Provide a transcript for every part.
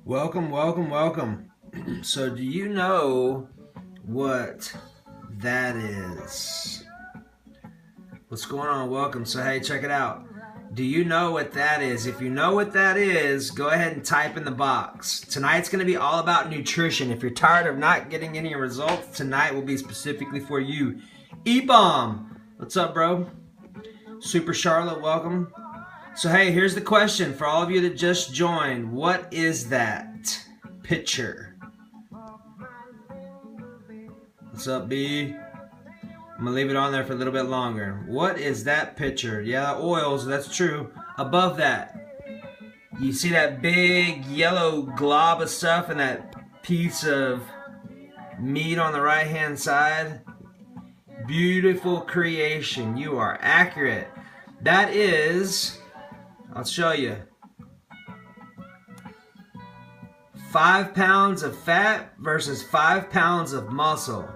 Welcome, welcome, welcome. So do you know what that is? What's going on? Welcome. So hey, check it out. Do you know what that is? If you know what that is, go ahead and type in the box. Tonight's going to be all about nutrition. If you're tired of not getting any results, tonight will be specifically for you. E-Bomb. What's up, bro? Super Charlotte, welcome. So hey, here's the question for all of you that just joined. What is that picture? What's up, B? I'm gonna leave it on there for a little bit longer. What is that picture? Yeah, oils, that's true. Above that, you see that big yellow glob of stuff and that piece of meat on the right hand side? Beautiful creation. You are accurate. That is, I'll show you. 5 pounds of fat versus 5 pounds of muscle.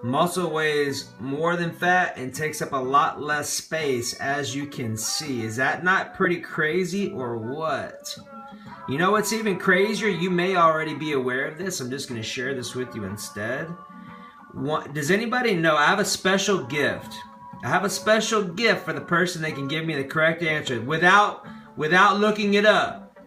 Muscle weighs more than fat and takes up a lot less space, as you can see. Is that not pretty crazy or what? You know what's even crazier? You may already be aware of this. I'm just going to share this with you instead. Does anybody know? I have a special gift. I have a special gift for the person that can give me the correct answer without looking it up.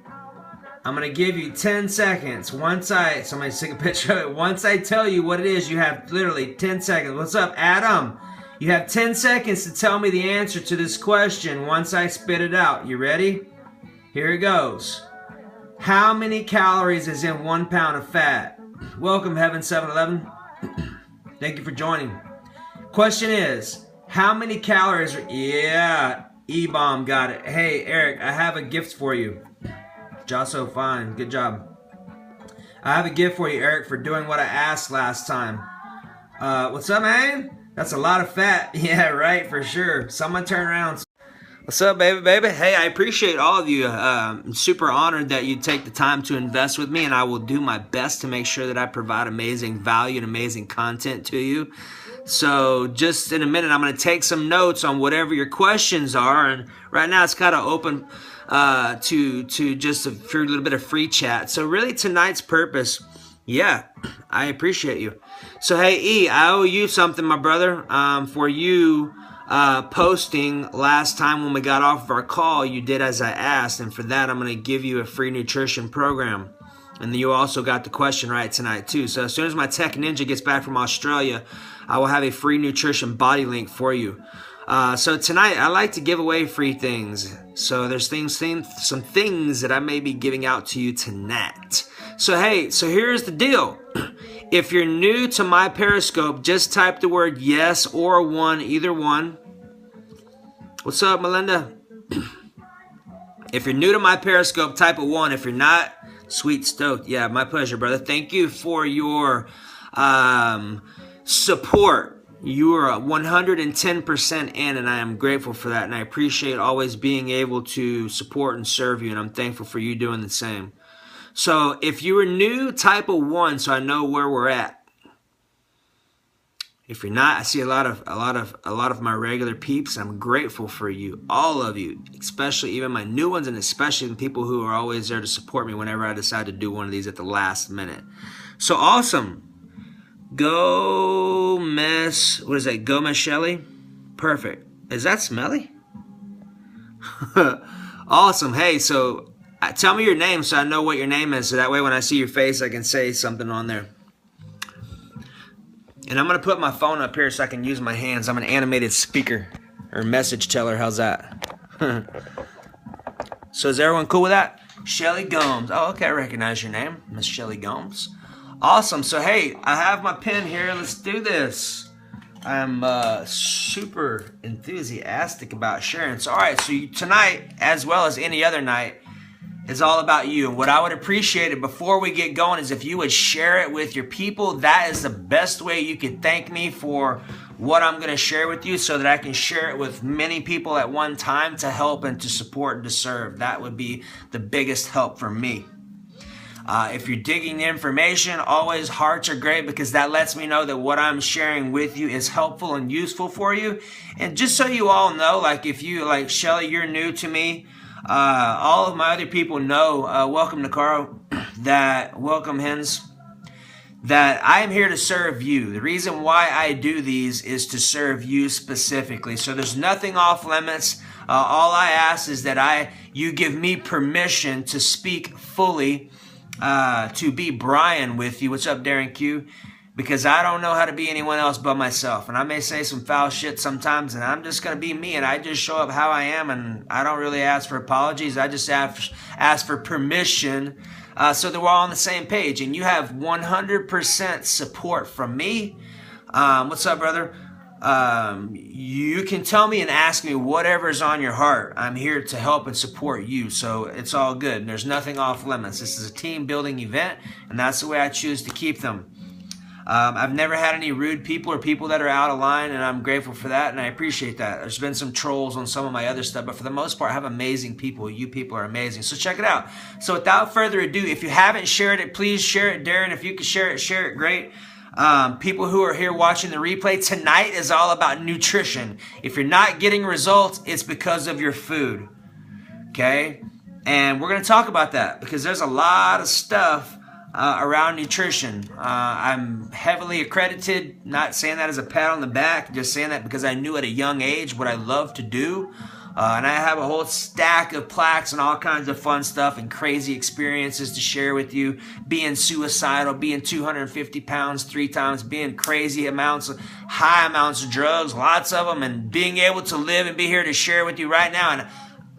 I'm going to give you 10 seconds. Somebody take a picture of it. Once I tell you what it is, you have literally 10 seconds. What's up, Adam? You have 10 seconds to tell me the answer to this question once I spit it out. You ready? Here it goes. How many calories is in 1 pound of fat? Welcome, Heaven 711. Thank you for joining. Question is, how many calories are... Yeah, E-Bomb got it. Hey, Eric, I have a gift for you. Josso, fine. Good job. I have a gift for you, Eric, for doing what I asked last time. What's up, man? That's a lot of fat. Yeah, right, for sure. Someone turn around. What's up, baby? Hey, I appreciate all of you. I'm super honored that you take the time to invest with me, and I will do my best to make sure that I provide amazing value and amazing content to you. So just in a minute, I'm going to take some notes on whatever your questions are, and right now it's kind of open to just a little bit of free chat. So really tonight's purpose, yeah, I appreciate you. So hey, E, I owe you something, my brother, for you posting last time when we got off of our call. You did as I asked, and for that I'm going to give you a free nutrition program. And you also got the question right tonight too. So as soon as my tech ninja gets back from Australia, I will have a free nutrition body link for you. So tonight I like to give away free things. So there's some things that I may be giving out to you tonight. So hey, so here's the deal. If you're new to my Periscope, just type the word yes or one, either one. What's up, Melinda? If you're new to my Periscope, type a 1. If you're not, sweet stoked. Yeah, my pleasure, brother. Thank you for your support. You are 110% in, and I am grateful for that, and I appreciate always being able to support and serve you, and I'm thankful for you doing the same. So if you are new, type a 1 so I know where we're at. If you're not, I see a lot of my regular peeps. I'm grateful for you, all of you, especially even my new ones, and especially the people who are always there to support me whenever I decide to do one of these at the last minute. So awesome. Go Miss, what is that? Go Miss Shelly? Perfect. Is that smelly? Awesome. Hey, so tell me your name so I know what your name is, so that way when I see your face I can say something on there. And I'm going to put my phone up here so I can use my hands. I'm an animated speaker or message teller. How's that? So is everyone cool with that? Shelly Gomes. Oh, okay. I recognize your name. Miss Shelly Gomes. Awesome. So, hey, I have my pen here. Let's do this. I'm super enthusiastic about sharing. So, all right. So tonight, as well as any other night, is all about you. And what I would appreciate it before we get going is if you would share it with your people. That is the best way you can thank me for what I'm going to share with you, so that I can share it with many people at one time to help and to support and to serve. That would be the biggest help for me. If you're digging the information, always hearts are great, because that lets me know that what I'm sharing with you is helpful and useful for you. And just so you all know, like if you, like Shelly, you're new to me, All of my other people know, welcome Nakaro, welcome Hens, that I am here to serve you. The reason why I do these is to serve you specifically. So there's nothing off limits. All I ask is that you give me permission to speak fully, to be Brian with you. What's up, Darren Q? Because I don't know how to be anyone else but myself. And I may say some foul shit sometimes, and I'm just going to be me, and I just show up how I am, and I don't really ask for apologies. I just ask for permission, so that we're all on the same page. And you have 100% support from me. What's up, brother? You can tell me and ask me whatever's on your heart. I'm here to help and support you, so it's all good. There's nothing off limits. This is a team building event, and that's the way I choose to keep them. I've never had any rude people or people that are out of line, and I'm grateful for that, and I appreciate that. There's been some trolls on some of my other stuff, but for the most part, I have amazing people. You people are amazing. So check it out. So without further ado, if you haven't shared it, please share it. Darren, if you can share it, great. People who are here watching the replay, tonight is all about nutrition. If you're not getting results, it's because of your food. Okay? And we're going to talk about that because there's a lot of stuff around nutrition. I'm heavily accredited, not saying that as a pat on the back, just saying that because I knew at a young age what I love to do. And I have a whole stack of plaques and all kinds of fun stuff and crazy experiences to share with you. Being suicidal, being 250 pounds 3 times, being crazy amounts, high amounts of drugs, lots of them, and being able to live and be here to share with you right now. And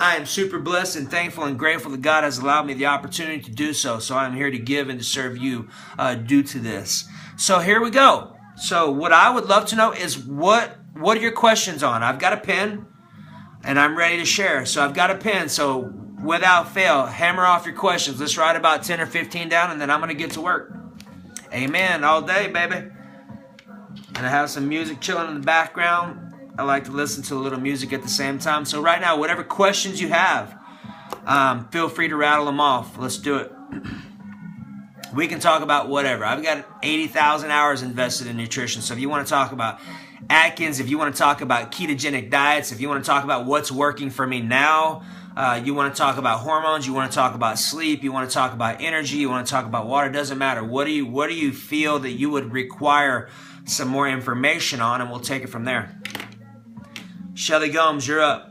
I am super blessed and thankful and grateful that God has allowed me the opportunity to do so. So I'm here to give and to serve you due to this. So here we go. So what I would love to know is what are your questions on? I've got a pen and I'm ready to share. So I've got a pen. So without fail, hammer off your questions. Let's write about 10 or 15 down and then I'm going to get to work. Amen. All day, baby. And I have some music chilling in the background. I like to listen to a little music at the same time. So right now, whatever questions you have, feel free to rattle them off. Let's do it. We can talk about whatever. I've got 80,000 hours invested in nutrition. So if you want to talk about Atkins, if you want to talk about ketogenic diets, if you want to talk about what's working for me now, you want to talk about hormones, you want to talk about sleep, you want to talk about energy, you want to talk about water, doesn't matter. What do you feel that you would require some more information on, and we'll take it from there. Shelly Gomes, you're up.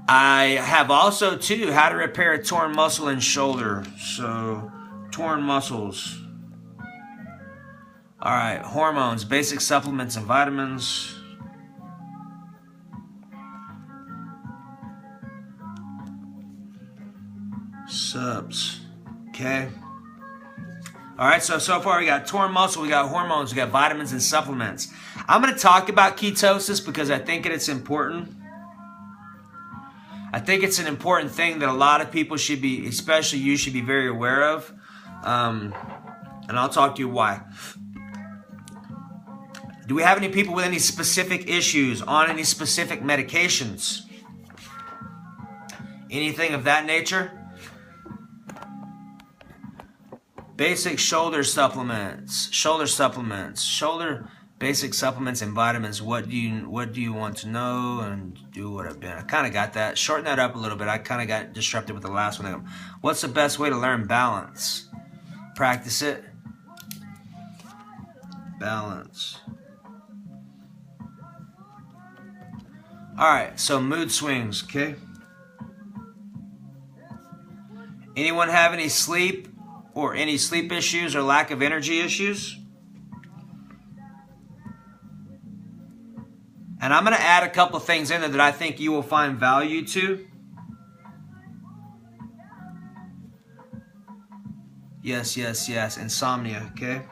I have also, too, how to repair a torn muscle and shoulder. So, torn muscles. All right, hormones, basic supplements and vitamins. Subs. Okay. All right, so far we got torn muscle, we got hormones, we got vitamins and supplements. I'm going to talk about ketosis because I think it's important. I think it's an important thing that a lot of people should be, especially you, should be very aware of. And I'll talk to you why. Do we have any people with any specific issues, on any specific medications? Anything of that nature? Basic shoulder supplements, basic supplements and vitamins. What do you want to know and do what I've been? I kind of got that. Shorten that up a little bit. I kind of got disrupted with the last one. What's the best way to learn balance? Practice it. Balance. All right, so mood swings, okay? Anyone have any sleep or any sleep issues or lack of energy issues? And I'm going to add a couple things in there that I think you will find value to. Yes. Insomnia, okay?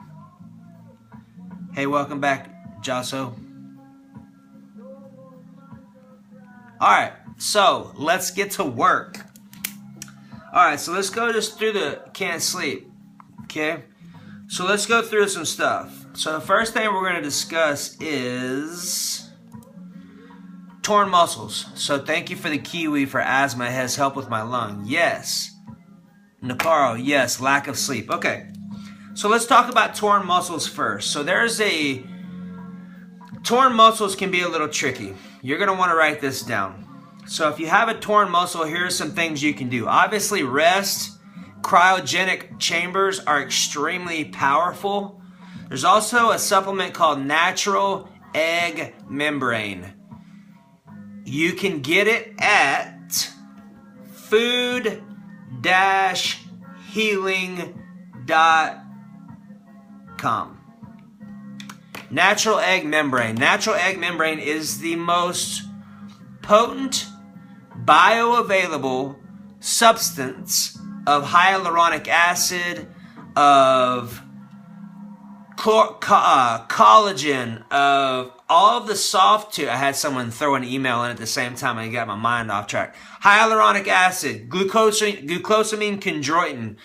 Hey, welcome back, Jaso. All right, so let's get to work. All right, so let's go just through the can't sleep, okay? So let's go through some stuff. So the first thing we're going to discuss is torn muscles. So thank you for the kiwi for asthma. It has helped with my lung. Yes. Nakaro, yes. Lack of sleep. Okay. So let's talk about torn muscles first. So torn muscles can be a little tricky. you're going to want to write this down. So if you have a torn muscle, here are some things you can do. Obviously, rest. Cryogenic chambers are extremely powerful. There's also a supplement called Natural Egg Membrane. You can get it at food-healing.com. Natural egg membrane. Natural egg membrane is the most potent bioavailable substance of hyaluronic acid, of collagen, of all of the soft tissue. I had someone throw an email in at the same time and got my mind off track. Hyaluronic acid, glucosamine chondroitin.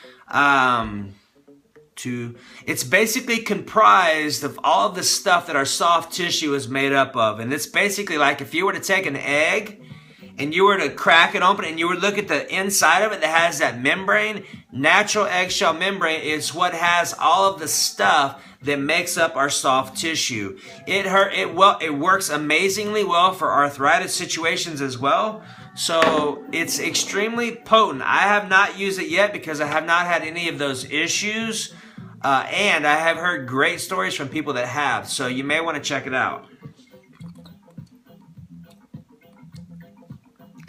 It's basically comprised of all of the stuff that our soft tissue is made up of. And it's basically like if you were to take an egg and you were to crack it open and you were to look at the inside of it that has that membrane, natural eggshell membrane is what has all of the stuff that makes up our soft tissue. It works amazingly well for arthritis situations as well. So it's extremely potent. I have not used it yet because I have not had any of those issues. And I have heard great stories from people that have. So you may want to check it out.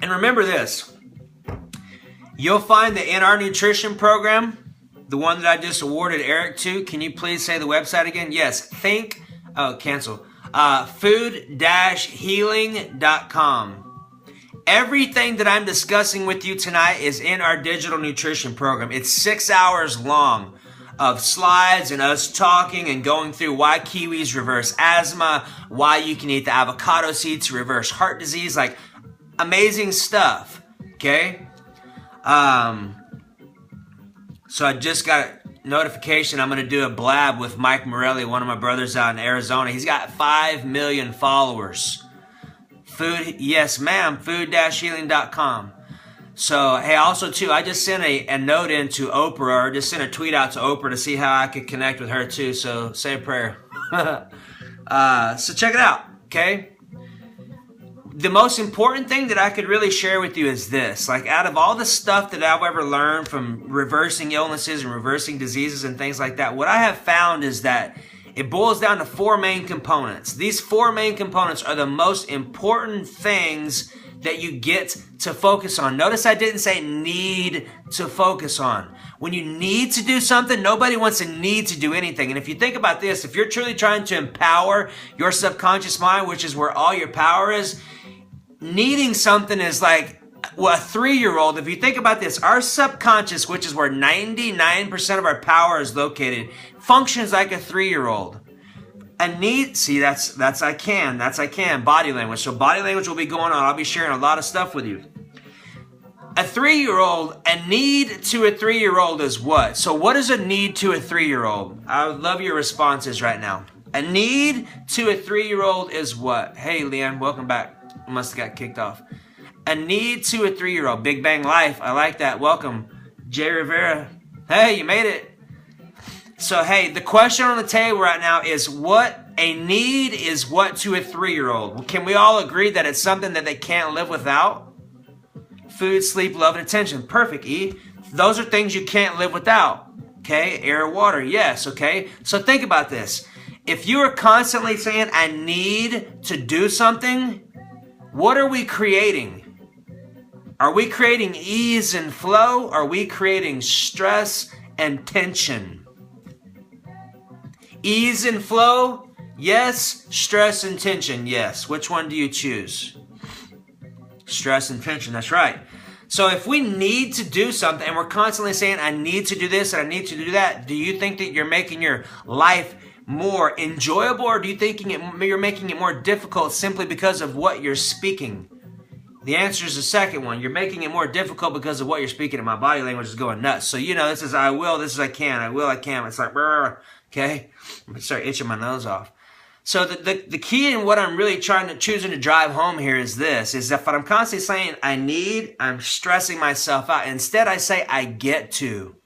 And remember this. You'll find that in our nutrition program, the one that I just awarded Eric to, can you please say the website again? Yes, food-healing.com. Everything that I'm discussing with you tonight is in our digital nutrition program. It's 6 hours long of slides and us talking and going through why kiwis reverse asthma, why you can eat the avocado seeds to reverse heart disease, like amazing stuff, okay? So I just got a notification I'm going to do a blab with Mike Morelli, one of my brothers out in Arizona. He's got 5 million followers. Yes, ma'am, food-healing.com. So, hey, also, too, I just sent a note in to Oprah, or just sent a tweet out to Oprah to see how I could connect with her, too. So, say a prayer. So, check it out, okay? The most important thing that I could really share with you is this. Like, out of all the stuff that I've ever learned from reversing illnesses and reversing diseases and things like that, what I have found is that it boils down to 4 main components. These 4 main components are the most important things that you get to focus on. Notice I didn't say need to focus on. When you need to do something, nobody wants to need to do anything. And if you think about this, if you're truly trying to empower your subconscious mind, which is where all your power is, needing something is like, well, a 3-year-old, if you think about this, our subconscious, which is where 99% of our power is located, functions like a 3-year-old. A need, see, that's I can, body language. So body language will be going on. I'll be sharing a lot of stuff with you. A 3-year-old, a need to a 3-year-old is what? So what is a need to a 3-year-old? I would love your responses right now. A need to a 3-year-old is what? Hey, Leanne, welcome back. Must have got kicked off. A need to a 3-year-old. Big Bang Life. I like that. Welcome. Jay Rivera. Hey, you made it. So, hey, the question on the table right now is what a need is what to a 3-year-old? Can we all agree that it's something that they can't live without? Food, sleep, love, and attention. Perfect, E. Those are things you can't live without. Okay? Air, water. Yes, okay? So think about this. If you are constantly saying, I need to do something, what are we creating? Are we creating ease and flow? Are we creating stress and tension? Ease and flow? Yes. Stress and tension? Yes. Which one do you choose? Stress and tension. That's right. So if we need to do something and we're constantly saying, I need to do this and I need to do that, do you think that you're making your life more enjoyable, or do you think you're making it more difficult simply because of what you're speaking? The answer is the second one. You're making it more difficult because of what you're speaking, and my body language is going nuts. So, you know, this is I will, this is I can, I will, I can. It's like, okay? I'm going to start itching my nose off. So the key in what I'm really choosing to drive home here is this, is if I'm constantly saying I need, I'm stressing myself out. Instead, I say I get to.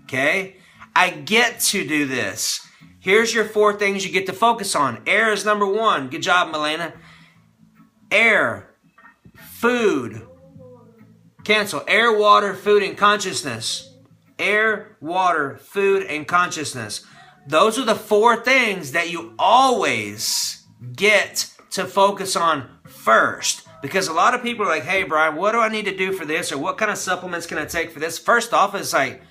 Okay? I get to do this. Here's your 4 things you get to focus on. Air is number 1. Good job, Milena. air, food. Cancel. Air, water, food, and consciousness. Air, water, food, and consciousness. Those are the 4 things that you always get to focus on first. Because a lot of people are like, hey, Brian, what do I need to do for this? Or what kind of supplements can I take for this? First off, it's like,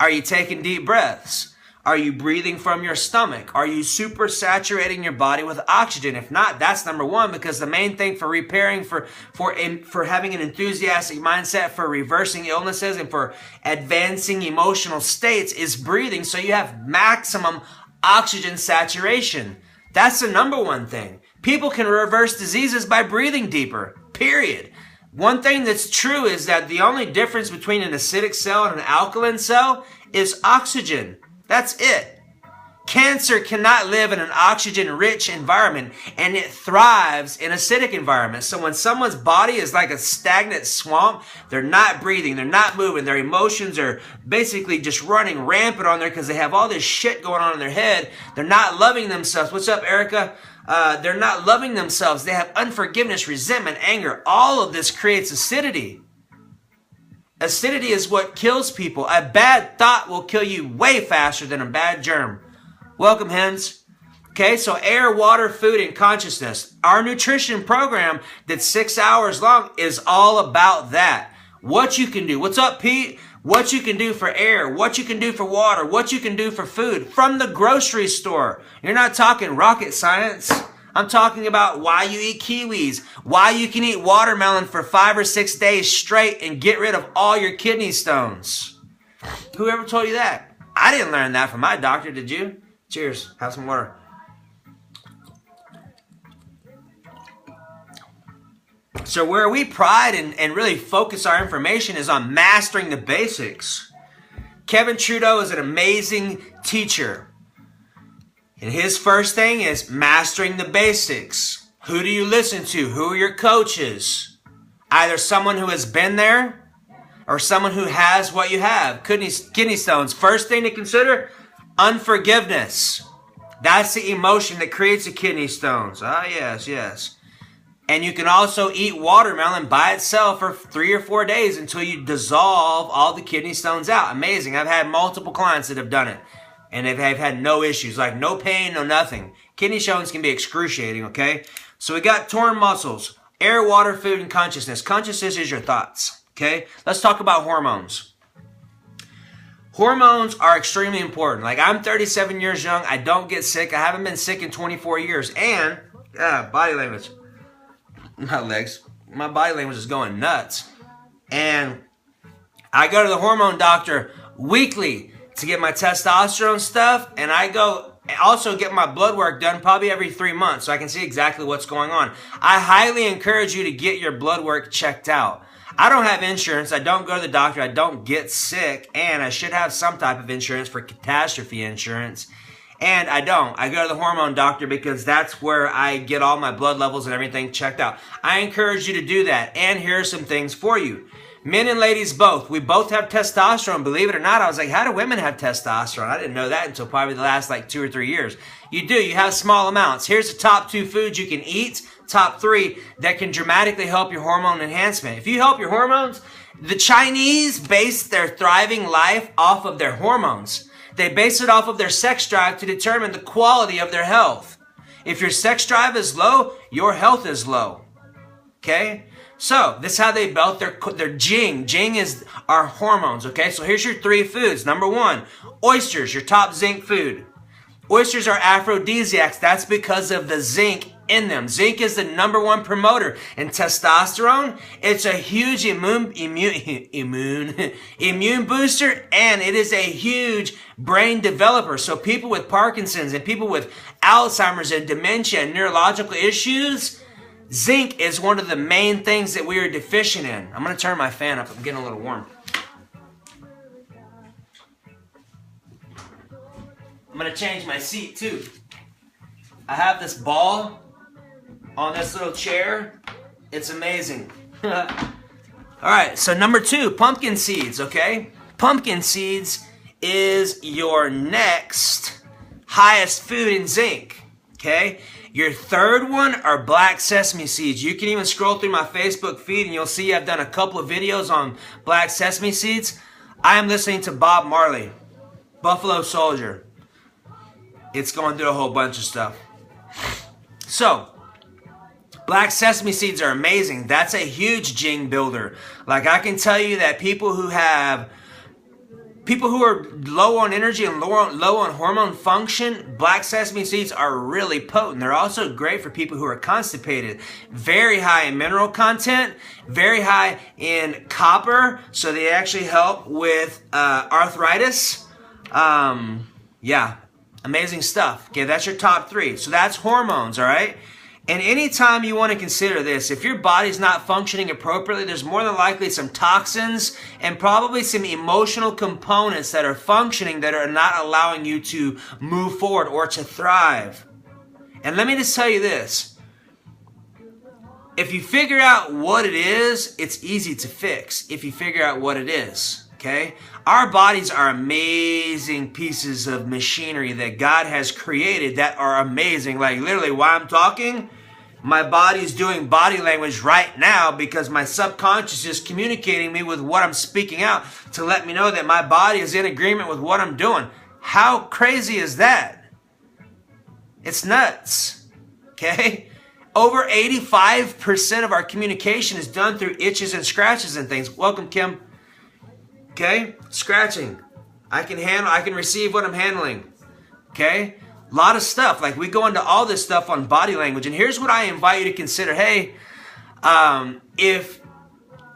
are you taking deep breaths? Are you breathing from your stomach? Are you super saturating your body with oxygen? If not, that's number 1, because the main thing for repairing, for having an enthusiastic mindset, for reversing illnesses, and for advancing emotional states is breathing, so you have maximum oxygen saturation. That's the number 1 thing. People can reverse diseases by breathing deeper, period. One thing that's true is that the only difference between an acidic cell and an alkaline cell is oxygen. That's it. Cancer cannot live in an oxygen-rich environment, and it thrives in acidic environments. So when someone's body is like a stagnant swamp, they're not breathing, they're not moving, their emotions are basically just running rampant on there because they have all this shit going on in their head. They're not loving themselves. What's up, Erica? They're not loving themselves. They have unforgiveness, resentment, anger. All of this creates acidity. Acidity is what kills people. A bad thought will kill you way faster than a bad germ. Welcome, hens. Okay, so air, water, food, and consciousness. Our nutrition program that's 6 hours long is all about that. What you can do. What's up, Pete? What you can do for air, what you can do for water, what you can do for food from the grocery store. You're not talking rocket science. I'm talking about why you eat kiwis, why you can eat watermelon for 5 or 6 days straight and get rid of all your kidney stones. Whoever told you that? I didn't learn that from my doctor, did you? Cheers. Have some water. So where we pride and really focus our information is on mastering the basics. Kevin Trudeau is an amazing teacher. And his first thing is mastering the basics. Who do you listen to? Who are your coaches? Either someone who has been there or someone who has what you have. Kidney stones. First thing to consider, unforgiveness. That's the emotion that creates the kidney stones. Ah, yes, yes. And you can also eat watermelon by itself for 3 or 4 days until you dissolve all the kidney stones out. Amazing. I've had multiple clients that have done it. And they've had no issues, like no pain, no nothing. Kidney stones can be excruciating, okay? So we got torn muscles, air, water, food, and consciousness. Consciousness is your thoughts, okay? Let's talk about hormones. Hormones are extremely important. Like, I'm 37 years young. I don't get sick. I haven't been sick in 24 years. And, body language. Not legs. My body language is going nuts. And I go to the hormone doctor weekly to get my testosterone stuff, and I go also get my blood work done probably every 3 months so I can see exactly what's going on. I highly encourage you to get your blood work checked out. I don't have insurance. I don't go to the doctor. I don't get sick, and I should have some type of insurance for catastrophe insurance, and I don't. I go to the hormone doctor because that's where I get all my blood levels and everything checked out. I encourage you to do that, and here are some things for you. Men and ladies both. We both have testosterone. Believe it or not, I was like, how do women have testosterone? I didn't know that until probably the last 2 or 3 years. You do. You have small amounts. Here's the top 2 foods you can eat, top 3, that can dramatically help your hormone enhancement. If you help your hormones, the Chinese base their thriving life off of their hormones. They base it off of their sex drive to determine the quality of their health. If your sex drive is low, your health is low. Okay? So, this is how they built their Jing. Jing is our hormones, okay? So here's your 3 foods. Number 1, oysters, your top zinc food. Oysters are aphrodisiacs. That's because of the zinc in them. Zinc is the number 1 promoter. And testosterone, it's a huge immune booster, and it is a huge brain developer. So people with Parkinson's and people with Alzheimer's and dementia and neurological issues, zinc is one of the main things that we are deficient in. I'm going to turn my fan up. I'm getting a little warm. I'm going to change my seat too. I have this ball on this little chair. It's amazing. All right, so number 2, pumpkin seeds, okay? Pumpkin seeds is your next highest food in zinc, okay? Your third one are black sesame seeds. You can even scroll through my Facebook feed and you'll see I've done a couple of videos on black sesame seeds. I am listening to Bob Marley, Buffalo Soldier. It's going through a whole bunch of stuff. So, black sesame seeds are amazing. That's a huge Jing builder. Like, I can tell you that people who are low on energy and low on hormone function, black sesame seeds are really potent. They're also great for people who are constipated. Very high in mineral content, very high in copper, so they actually help with arthritis. Yeah, amazing stuff. Okay, that's your top 3. So that's hormones, all right? And anytime you want to consider this, if your body's not functioning appropriately, there's more than likely some toxins and probably some emotional components that are functioning that are not allowing you to move forward or to thrive. And let me just tell you this. If you figure out what it is, it's easy to fix if you figure out what it is. Okay? Our bodies are amazing pieces of machinery that God has created that are amazing. Like literally while I'm talking, my body's doing body language right now because my subconscious is communicating me with what I'm speaking out to let me know that my body is in agreement with what I'm doing. How crazy is that? It's nuts. Okay? Over 85% of our communication is done through itches and scratches and things. Welcome, Kim. Okay? Scratching. I can receive what I'm handling. Okay? A lot of stuff. Like we go into all this stuff on body language. And here's what I invite you to consider. Hey, if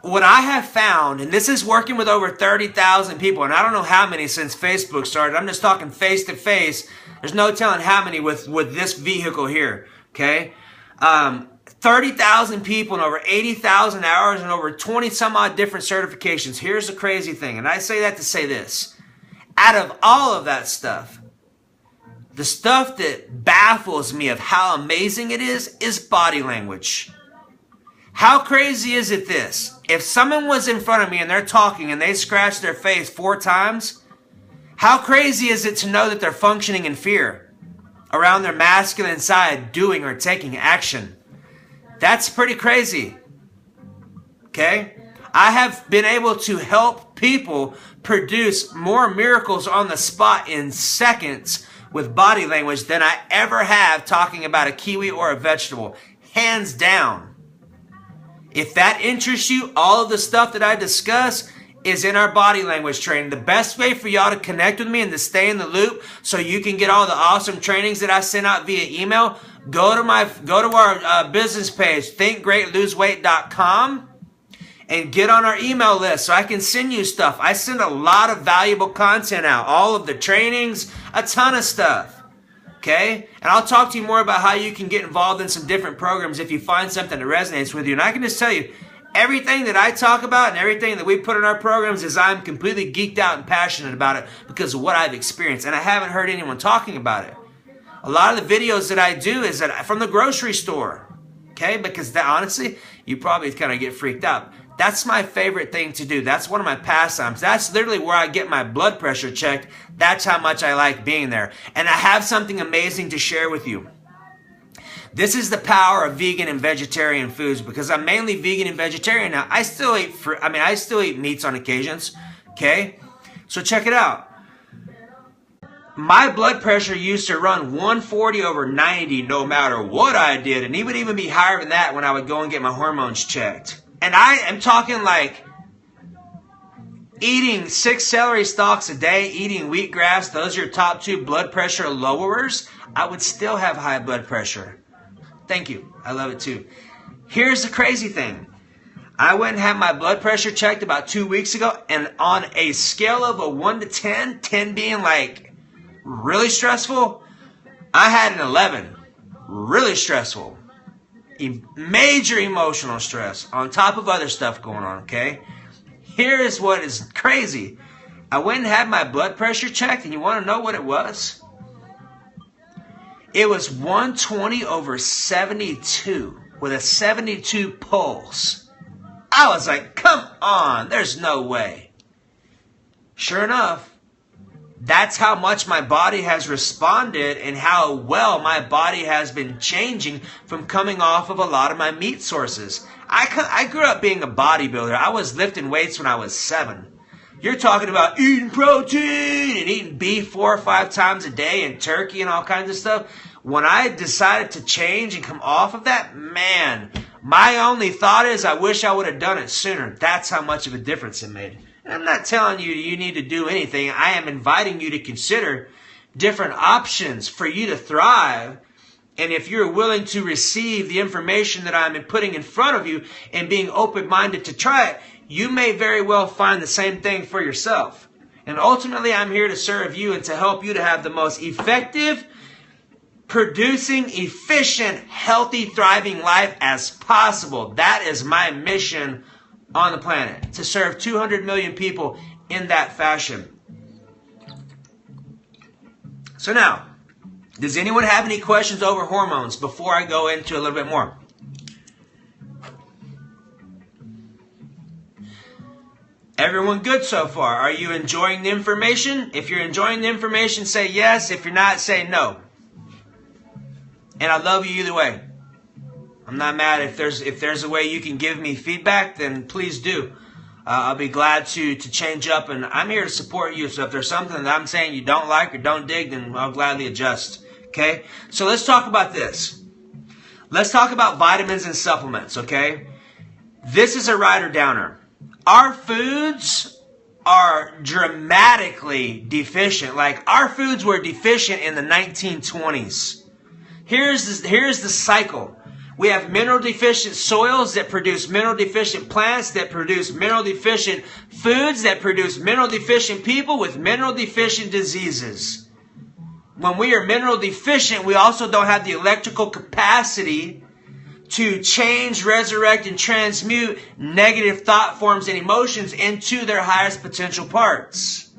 what I have found, and this is working with over 30,000 people, and I don't know how many since Facebook started. I'm just talking face to face. There's no telling how many with this vehicle here. Okay? 30,000 people and over 80,000 hours and over 20 some odd different certifications. Here's the crazy thing, and I say that to say this. Out of all of that stuff, the stuff that baffles me of how amazing it is body language. How crazy is it this? If someone was in front of me and they're talking and they scratch their face 4 times, how crazy is it to know that they're functioning in fear around their masculine side doing or taking action? That's pretty crazy. Okay? I have been able to help people produce more miracles on the spot in seconds with body language than I ever have talking about a kiwi or a vegetable. Hands down. If that interests you, all of the stuff that I discuss is in our body language training. The best way for y'all to connect with me and to stay in the loop so you can get all the awesome trainings that I send out via email, go to our business page, thinkgreatloseweight.com, and get on our email list so I can send you stuff. I send a lot of valuable content out, all of the trainings, a ton of stuff. Okay? And I'll talk to you more about how you can get involved in some different programs if you find something that resonates with you. And I can just tell you, everything that I talk about and everything that we put in our programs is I'm completely geeked out and passionate about it because of what I've experienced. And I haven't heard anyone talking about it. A lot of the videos that I do is from the grocery store. Okay? Because that, honestly, you probably kind of get freaked out. That's my favorite thing to do. That's one of my pastimes. That's literally where I get my blood pressure checked. That's how much I like being there. And I have something amazing to share with you. This is the power of vegan and vegetarian foods because I'm mainly vegan and vegetarian now. I still eat meats on occasions. Okay? So check it out. My blood pressure used to run 140/90 no matter what I did. And it would even be higher than that when I would go and get my hormones checked. And I am talking like eating 6 celery stalks a day, eating wheatgrass. Those are your top 2 blood pressure lowerers. I would still have high blood pressure. Thank you. I love it too. Here's the crazy thing. I went and had my blood pressure checked about 2 weeks ago. And on a scale of a 1 to 10, 10 being like really stressful, I had an 11. Really stressful. Major emotional stress on top of other stuff going on, okay? Here is what is crazy. I went and had my blood pressure checked, and you want to know what it was? It was 120/72 with a 72 pulse. I was like, come on, there's no way. Sure enough, That's how much my body has responded and how well my body has been changing from coming off of a lot of my meat sources. I grew up being a bodybuilder. I was lifting weights when I was 7. You're talking about eating protein and eating beef 4 or 5 times a day and turkey and all kinds of stuff. When I decided to change and come off of that, man, my only thought is I wish I would have done it sooner. That's how much of a difference it made. And I'm not telling you you need to do anything. I am inviting you to consider different options for you to thrive. And if you're willing to receive the information that I'm putting in front of you and being open-minded to try it, you may very well find the same thing for yourself. And ultimately, I'm here to serve you and to help you to have the most effective, producing, efficient, healthy, thriving life as possible. That is my mission on the planet, to serve 200 million people in that fashion. So now, does anyone have any questions over hormones before I go into a little bit more? Everyone good so far? Are you enjoying the information? If you're enjoying the information, say yes. If you're not, say no. And I love you either way. I'm not mad. If there's a way you can give me feedback, then please do. I'll be glad to change up, and I'm here to support you. So if there's something that I'm saying you don't like or don't dig, then I'll gladly adjust. Okay? So let's talk about this. Let's talk about vitamins and supplements, okay? This is a rider downer. Our foods are dramatically deficient. Like, our foods were deficient in the 1920s. Here's the cycle. We have mineral deficient soils that produce mineral deficient plants, that produce mineral deficient foods, that produce mineral deficient people with mineral deficient diseases. When we are mineral deficient, we also don't have the electrical capacity to change, resurrect, and transmute negative thought forms and emotions into their highest potential parts.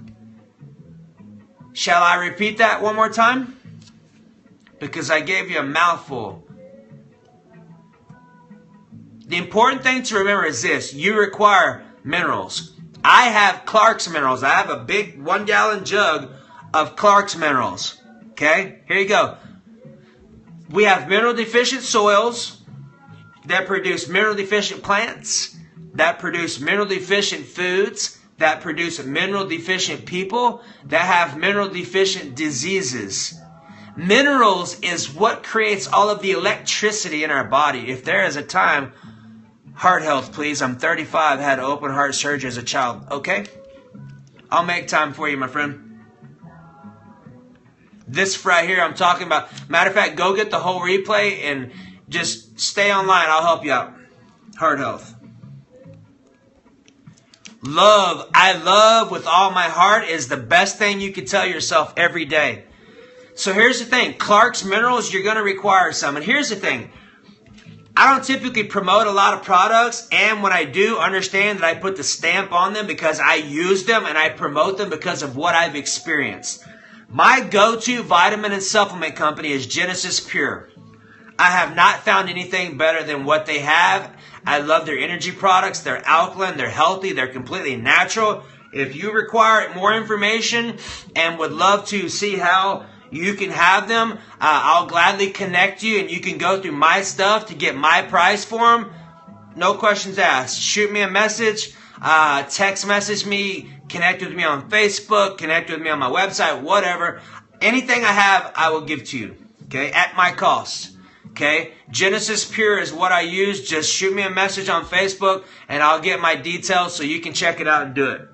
Shall I repeat that one more time? Because I gave you a mouthful. The important thing to remember is this. You require minerals. I have Clark's minerals. I have a big 1-gallon jug of Clark's minerals. Okay? Here you go. We have mineral deficient soils that produce mineral deficient plants, that produce mineral deficient foods, that produce mineral deficient people, that have mineral deficient diseases. Minerals is what creates all of the electricity in our body. If there is a time, heart health, please. I'm 35, had open heart surgery as a child. Okay? I'll make time for you, my friend. This right here I'm talking about. Matter of fact, go get the whole replay and just stay online. I'll help you out. Heart health. Love. I love with all my heart is the best thing you can tell yourself every day. So here's the thing. Clark's minerals, you're going to require some. And here's the thing. I don't typically promote a lot of products. And when I do, understand that I put the stamp on them because I use them and I promote them because of what I've experienced. My go-to vitamin and supplement company is Genesis Pure. I have not found anything better than what they have. I love their energy products. They're alkaline. They're healthy. They're completely natural. If you require more information and would love to see how you can have them, I'll gladly connect you and you can go through my stuff to get my price for them. No questions asked. Shoot me a message. Text message me. Connect with me on Facebook. Connect with me on my website. Whatever. Anything I have, I will give to you. Okay? At my cost. Okay, Genesis Pure is what I use. Just shoot me a message on Facebook and I'll get my details so you can check it out and do it.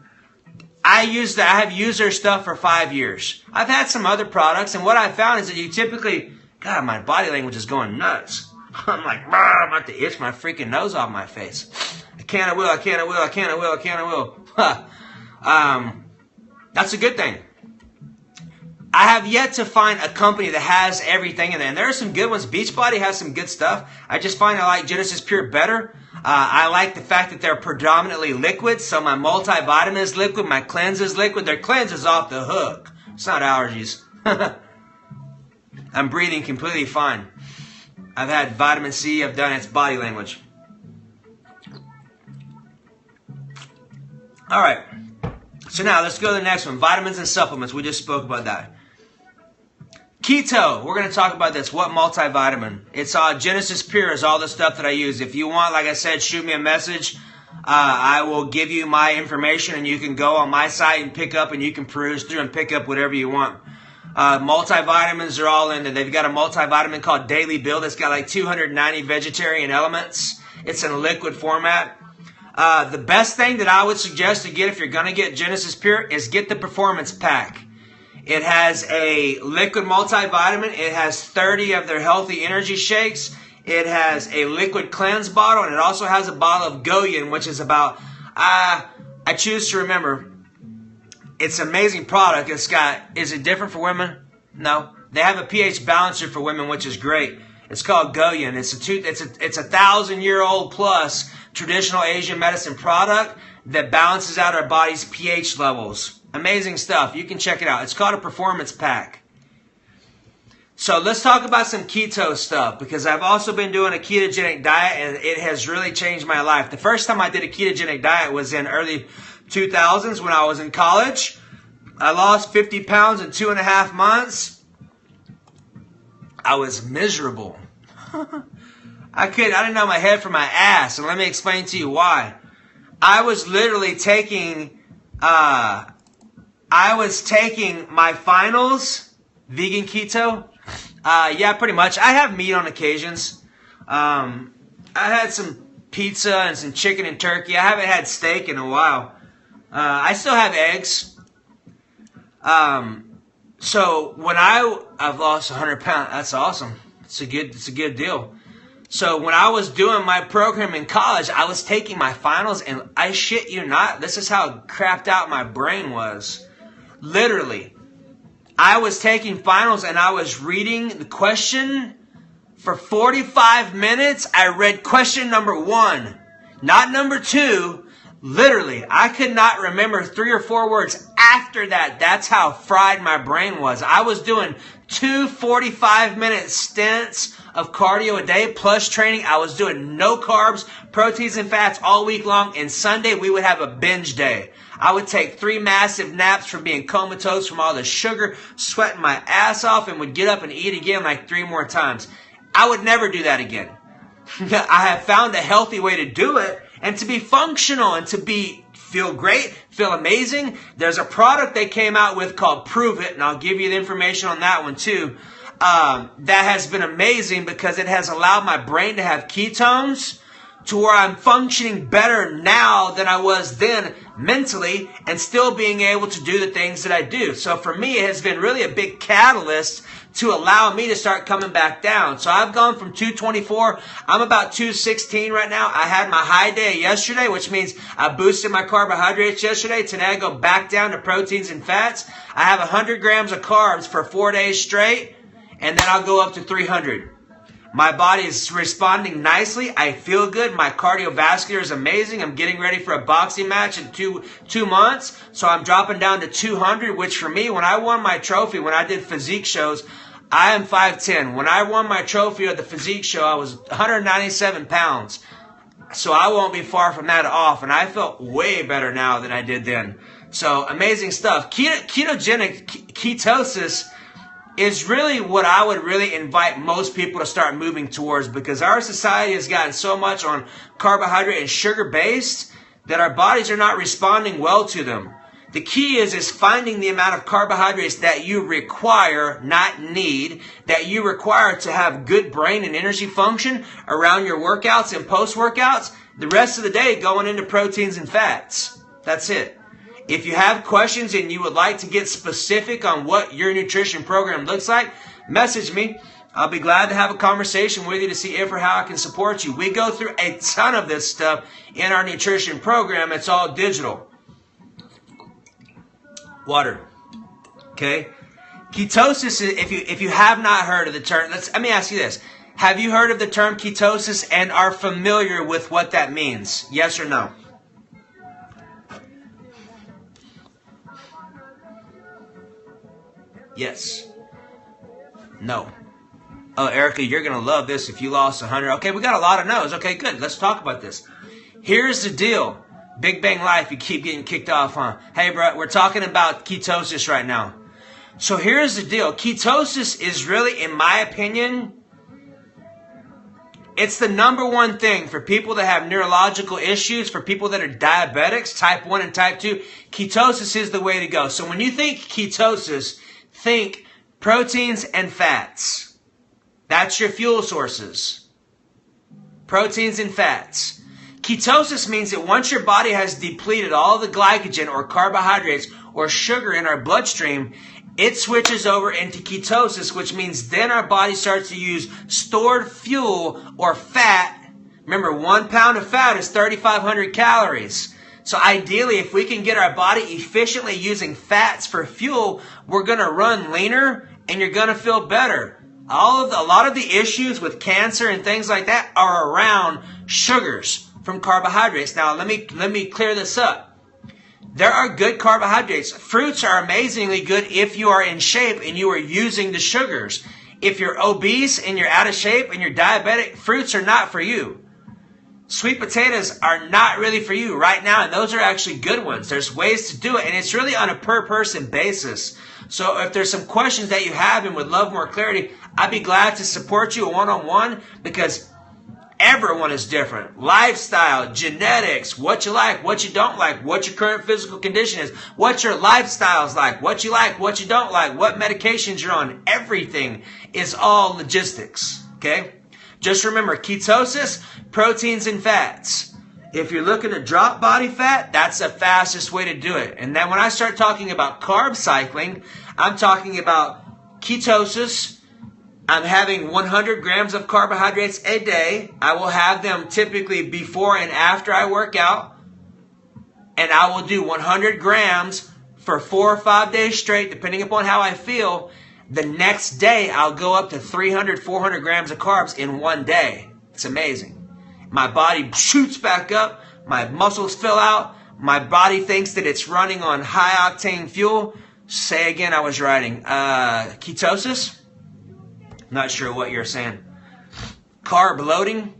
I have used their stuff for 5 years. I've had some other products, and what I found is that you typically, God, my body language is going nuts. I'm like, I'm about to itch my freaking nose off my face. I can't, I will, I can't, I will, I can't, I will, I can't, I will. That's a good thing. I have yet to find a company that has everything in there. And there are some good ones. Beachbody has some good stuff. I just find I like Genesis Pure better. I like the fact that they're predominantly liquid. So my multivitamin is liquid. My cleanse is liquid. Their cleanse is off the hook. It's not allergies. I'm breathing completely fine. I've had vitamin C. I've done its body language. All right. So now let's go to the next one. Vitamins and supplements. We just spoke about that. Keto. We're going to talk about this. What multivitamin? It's Genesis Pure is all the stuff that I use. If you want, like I said, shoot me a message. I will give you my information, and you can go on my site and pick up, and you can peruse through and pick up whatever you want. Multivitamins are all in there. They've got a multivitamin called Daily Build. It's got like 290 vegetarian elements. It's in a liquid format. The best thing that I would suggest to get if you're going to get Genesis Pure is get the Performance Pack. It has a liquid multivitamin. It has 30 of their healthy energy shakes. It has a liquid cleanse bottle, and it also has a bottle of Goyen, which is about, I choose to remember. It's an amazing product. It's got, is it different for women? No. They have a pH balancer for women, which is great. It's called Goyen. It's a 1,000-year-old plus traditional Asian medicine product that balances out our body's pH levels. Amazing stuff. You can check it out. It's called a Performance Pack. So let's talk about some keto stuff, because I've also been doing a ketogenic diet, and it has really changed my life. The first time I did a ketogenic diet was in early 2000s when I was in college. I lost 50 pounds in 2.5 months. I was miserable. I didn't know my head from my ass, and let me explain to you why. I was literally taking my finals, vegan keto. Yeah, pretty much. I have meat on occasions. I had some pizza and some chicken and turkey. I haven't had steak in a while. I still have eggs. So when I've lost 100 pounds, that's awesome. It's a good deal. So when I was doing my program in college, I was taking my finals, and I shit you not, this is how crapped out my brain was. Literally. I was taking finals, and I was reading the question for 45 minutes. I read question number 1, not number 2. Literally, I could not remember 3 or 4 words after that. That's how fried my brain was. I was doing 2 45-minute stints of cardio a day plus training. I was doing no carbs, proteins, and fats all week long. And Sunday, we would have a binge day. I would take 3 massive naps from being comatose from all the sugar, sweating my ass off, and would get up and eat again like 3 more times. I would never do that again. I have found a healthy way to do it and to be functional and to feel great, feel amazing. There's a product they came out with called Prove It, and I'll give you the information on that one too. That has been amazing because it has allowed my brain to have ketones to where I'm functioning better now than I was then mentally and still being able to do the things that I do. So for me, it has been really a big catalyst to allow me to start coming back down. So I've gone from 224, I'm about 216 right now. I had my high day yesterday, which means I boosted my carbohydrates yesterday. Today I go back down to proteins and fats. I have 100 grams of carbs for 4 days straight, and then I'll go up to 300. My body is responding nicely. I feel good. My cardiovascular is amazing. I'm getting ready for a boxing match in two months. So I'm dropping down to 200, which for me, when I won my trophy, when I did physique shows, I am 5'10". When I won my trophy at the physique show, I was 197 pounds. So I won't be far from that off. And I felt way better now than I did then. So amazing stuff. Ketosis is really what I would really invite most people to start moving towards, because our society has gotten so much on carbohydrate and sugar based that our bodies are not responding well to them. The key is finding the amount of carbohydrates that you require, not need, that you require to have good brain and energy function around your workouts and post-workouts. The rest of the day going into proteins and fats. That's it. If you have questions and you would like to get specific on what your nutrition program looks like, message me. I'll be glad to have a conversation with you to see if or how I can support you. We go through a ton of this stuff in our nutrition program. It's all digital. Water. Okay? Ketosis, if you have not heard of the term, let me ask you this. Have you heard of the term ketosis and are familiar with what that means? Yes or no? Yes. No. Oh, Erica, you're going to love this if you lost 100. Okay, we got a lot of no's. Okay, good. Let's talk about this. Here's the deal. Big Bang Life, you keep getting kicked off, huh? Hey, bro, we're talking about ketosis right now. So here's the deal. Ketosis is really, in my opinion, it's the number one thing for people that have neurological issues, for people that are diabetics, type 1 and type 2. Ketosis is the way to go. So when you think ketosis, think proteins and fats. That's your fuel sources. Proteins and fats. Ketosis means that once your body has depleted all the glycogen or carbohydrates or sugar in our bloodstream, it switches over into ketosis, which means then our body starts to use stored fuel or fat. Remember, 1 pound of fat is 3,500 calories. So ideally, if we can get our body efficiently using fats for fuel, we're going to run leaner and you're going to feel better. A lot of the issues with cancer and things like that are around sugars from carbohydrates. Now, let me clear this up. There are good carbohydrates. Fruits are amazingly good if you are in shape and you are using the sugars. If you're obese and you're out of shape and you're diabetic, fruits are not for you. Sweet potatoes are not really for you right now, and those are actually good ones. There's ways to do it, and it's really on a per-person basis. So if there's some questions that you have and would love more clarity, I'd be glad to support you one-on-one, because everyone is different. Lifestyle, genetics, what you like, what you don't like, what your current physical condition is, what your lifestyle's like, what you don't like, what medications you're on. Everything is all logistics, okay? Just remember, ketosis, proteins and fats. If you're looking to drop body fat, that's the fastest way to do it. And then when I start talking about carb cycling, I'm talking about ketosis. I'm having 100 grams of carbohydrates a day. I will have them typically before and after I work out. And I will do 100 grams for 4 or 5 days straight, depending upon how I feel. The next day, I'll go up to 300, 400 grams of carbs in one day. It's amazing. My body shoots back up. My muscles fill out. My body thinks that it's running on high-octane fuel. Say again, I was writing. Ketosis? Not sure what you're saying. Carb loading.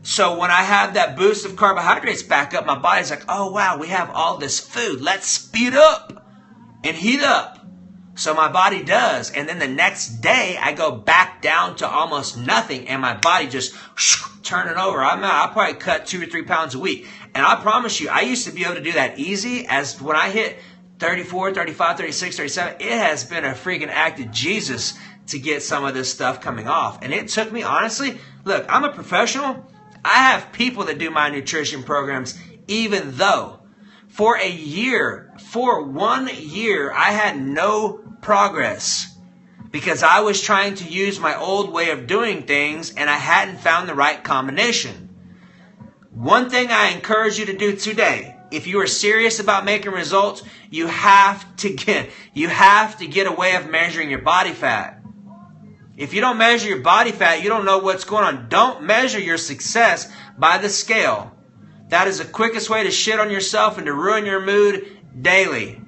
So when I have that boost of carbohydrates back up, my body's like, oh wow, we have all this food. Let's speed up and heat up. So my body does. And then the next day, I go back down to almost nothing. And my body just turning over. I'll probably cut 2 or 3 pounds a week. And I promise you, I used to be able to do that easy. As when I hit 34, 35, 36, 37, it has been a freaking act of Jesus to get some of this stuff coming off. And it took me, honestly, look, I'm a professional. I have people that do my nutrition programs, even though for 1 year, I had no progress because I was trying to use my old way of doing things and I hadn't found the right combination. One thing I encourage you to do today, if you are serious about making results, you have to get a way of measuring your body fat. If you don't measure your body fat, you don't know what's going on. Don't measure your success by the scale. That is the quickest way to shit on yourself and to ruin your mood daily.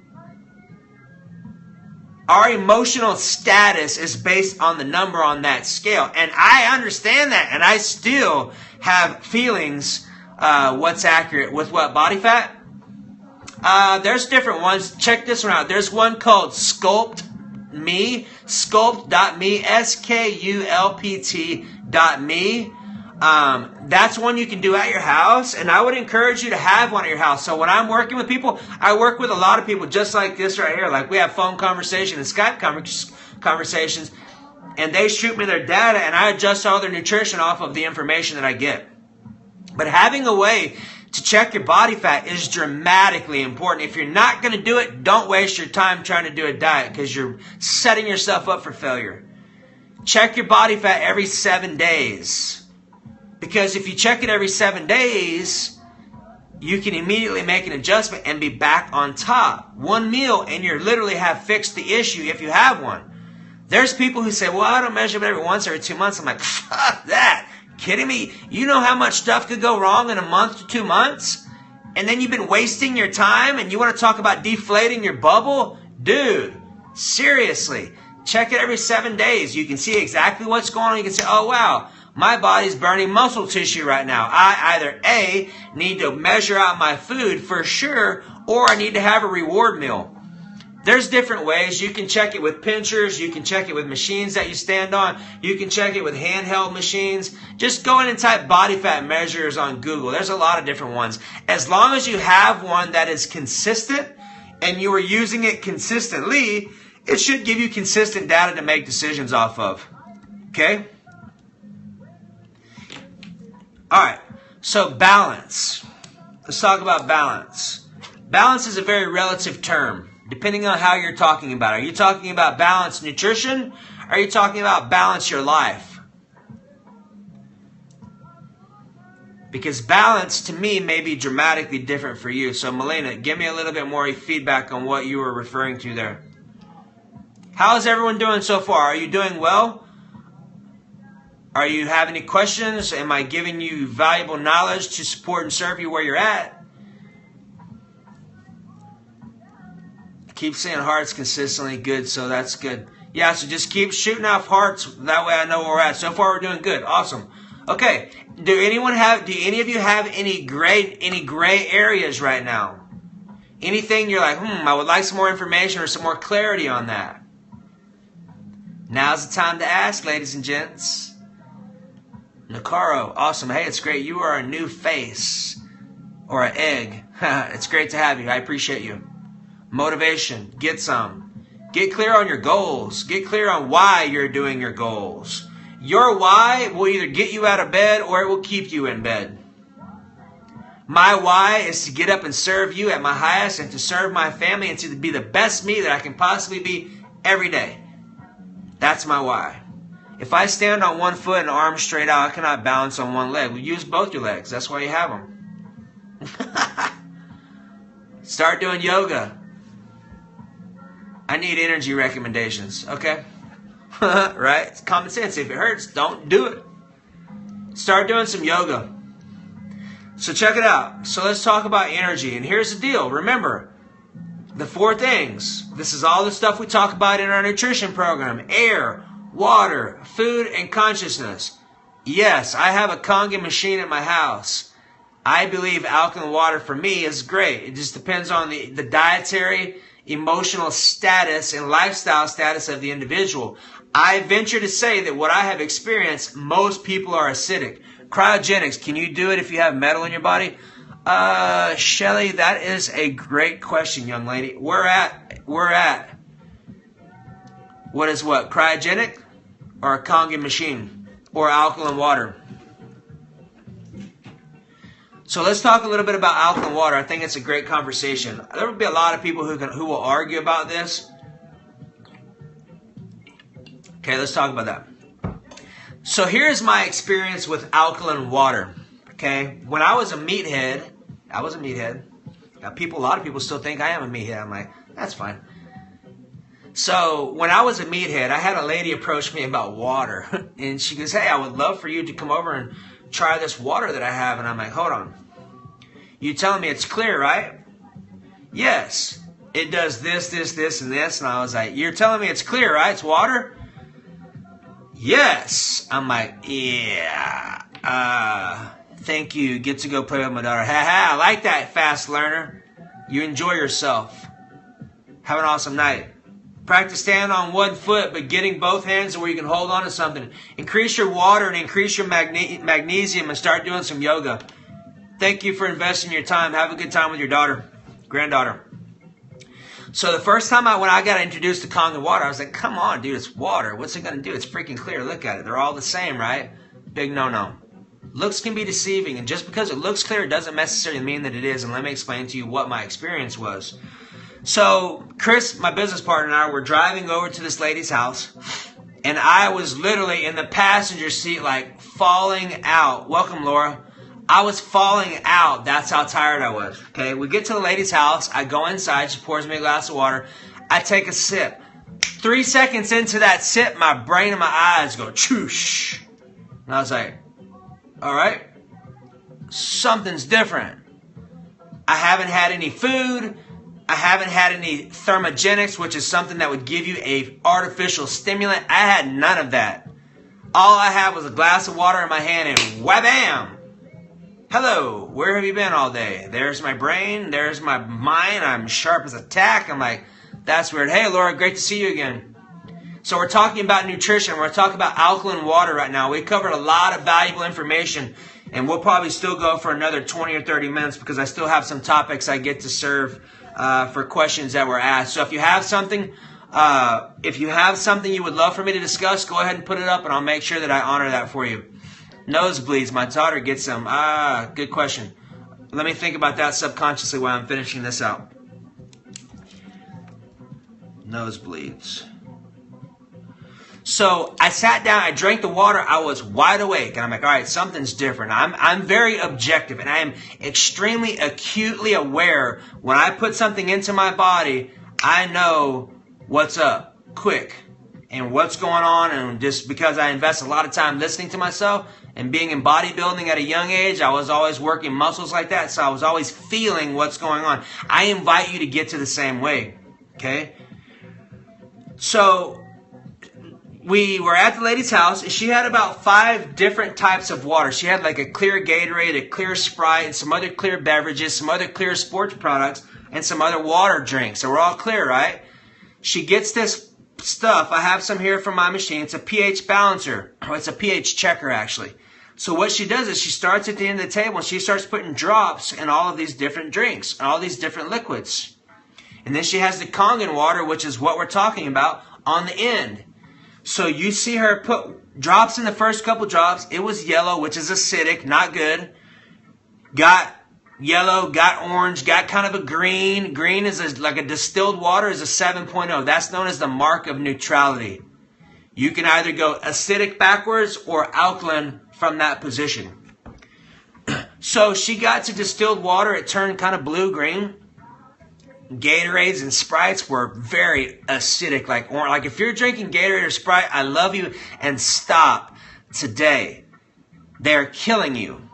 Our emotional status is based on the number on that scale. And I understand that. And I still have feelings. What's accurate with what body fat? There's different ones. Check this one out. There's one called Sculpt.me, sculpt.me, SKULPT.me. That's one you can do at your house, and I would encourage you to have one at your house. So when I'm working with people, I work with a lot of people just like this right here. Like we have phone conversation and Skype conversations, and they shoot me their data, and I adjust all their nutrition off of the information that I get. But having a way to check your body fat is dramatically important. If you're not going to do it, don't waste your time trying to do a diet because you're setting yourself up for failure. Check your body fat every 7 days. Because if you check it every 7 days, you can immediately make an adjustment and be back on top. One meal and you literally have fixed the issue if you have one. There's people who say, well, I don't measure it every once or 2 months. I'm like, fuck that. Kidding me? You know how much stuff could go wrong in a month to 2 months? And then you've been wasting your time and you want to talk about deflating your bubble? Dude, seriously. Check it every 7 days. You can see exactly what's going on. You can say, oh, wow. my body's burning muscle tissue right now. I either A, need to measure out my food for sure, or I need to have a reward meal. There's different ways. You can check it with pinchers. You can check it with machines that you stand on. You can check it with handheld machines. Just go in and type body fat measures on Google. There's a lot of different ones. As long as you have one that is consistent and you are using it consistently, it should give you consistent data to make decisions off of. Okay? All right. So balance. Let's talk about balance. Balance is a very relative term, depending on how you're talking about it. Are you talking about balanced nutrition? Or are you talking about balance your life? Because balance, to me, may be dramatically different for you. So, Melina, give me a little bit more feedback on what you were referring to there. How is everyone doing so far? Are you doing well? Are you having any questions? Am I giving you valuable knowledge to support and serve you where you're at? Keep saying hearts consistently. Good, so that's good. Yeah, so just keep shooting off hearts. That way I know where we're at. So far we're doing good. Awesome. Okay. Do any of you have any gray areas right now? Anything you're like, I would like some more information or some more clarity on that? Now's the time to ask, ladies and gents. Nakaro, awesome. Hey, it's great. You are a new face or an egg. It's great to have you. I appreciate you. Motivation, get some. Get clear on your goals. Get clear on why you're doing your goals. Your why will either get you out of bed or it will keep you in bed. My why is to get up and serve you at my highest and to serve my family and to be the best me that I can possibly be every day. That's my why. If I stand on one foot and arms straight out, I cannot balance on one leg. We use both your legs. That's why you have them. Start doing yoga. I need energy recommendations, okay? Right? It's common sense. If it hurts, don't do it. Start doing some yoga. So check it out. So let's talk about energy. And here's the deal. Remember, the 4 things. This is all the stuff we talk about in our nutrition program. Air, water, food, and consciousness. Yes, I have a Kangen machine at my house. I believe alkaline water for me is great. It just depends on the dietary, emotional status and lifestyle status of the individual. I venture to say that what I have experienced, most people are acidic. Cryogenics, can you do it if you have metal in your body? Shelly, that is a great question, young lady. We're at what is what? Cryogenic or a Kangen machine or alkaline water? So let's talk a little bit about alkaline water. I think it's a great conversation. There will be a lot of people who will argue about this. Okay, let's talk about that. So here's my experience with alkaline water. Okay, when I was a meathead, a lot of people still think I am a meathead. I'm like, that's fine. So when I was a meathead, I had a lady approach me about water, and she goes, "Hey, I would love for you to come over and try this water that I have." And I'm like, hold on. You telling me it's clear, right? Yes. It does this, this, this, and this. And I was like, you're telling me it's clear, right? It's water? Yes. I'm like, yeah. Thank you. Get to go play with my daughter. Ha ha. I like that, fast learner. You enjoy yourself. Have an awesome night. Practice standing on one foot, but getting both hands where you can hold on to something. Increase your water and increase your magnesium and start doing some yoga. Thank you for investing your time. Have a good time with your daughter, granddaughter. So the first time when I got introduced to Kangen water, I was like, come on, dude, it's water. What's it going to do? It's freaking clear. Look at it. They're all the same, right? Big no-no. Looks can be deceiving, and just because it looks clear doesn't necessarily mean that it is. And let me explain to you what my experience was. So Chris, my business partner, and I were driving over to this lady's house, and I was literally in the passenger seat, like falling out. Welcome, Laura. I was falling out. That's how tired I was. Okay, we get to the lady's house. I go inside. She pours me a glass of water. I take a sip. 3 seconds into that sip, my brain and my eyes go choosh. And I was like, all right, something's different. I haven't had any food. I haven't had any thermogenics, which is something that would give you a artificial stimulant. I had none of that. All I had was a glass of water in my hand and wham! Hello, where have you been all day? There's my brain, there's my mind, I'm sharp as a tack. I'm like, that's weird. Hey Laura, great to see you again. So we're talking about nutrition. We're talking about alkaline water right now. We covered a lot of valuable information, and we'll probably still go for another 20 or 30 minutes because I still have some topics I get to serve for questions that were asked. So if you have something you would love for me to discuss, go ahead and put it up, and I'll make sure that I honor that for you. Nosebleeds. My daughter gets them. Good question. Let me think about that subconsciously while I'm finishing this out. Nosebleeds. So I sat down, I drank the water, I was wide awake, and I'm like, all right, something's different. I'm very objective, and I am extremely acutely aware when I put something into my body, I know what's up quick and what's going on, and just because I invest a lot of time listening to myself and being in bodybuilding at a young age, I was always working muscles like that, so I was always feeling what's going on. I invite you to get to the same way, okay? So we were at the lady's house, and she had about 5 different types of water. She had like a clear Gatorade, a clear Sprite, and some other clear beverages, some other clear sports products, and some other water drinks. So we're all clear, right? She gets this stuff. I have some here from my machine. It's a pH balancer. Or it's a pH checker, actually. So what she does is she starts at the end of the table and she starts putting drops in all of these different drinks, all these different liquids. And then she has the Kangen water, which is what we're talking about, on the end. So you see her put drops in the first couple drops. It was yellow, which is acidic, not good. Got yellow, got orange, got kind of a green. Green is like a distilled water is a 7.0. That's known as the mark of neutrality. You can either go acidic backwards or alkaline from that position. So she got to distilled water. It turned kind of blue-green. Gatorades and Sprites were very acidic, like if you're drinking Gatorade or Sprite, I love you, and stop today. They're killing you.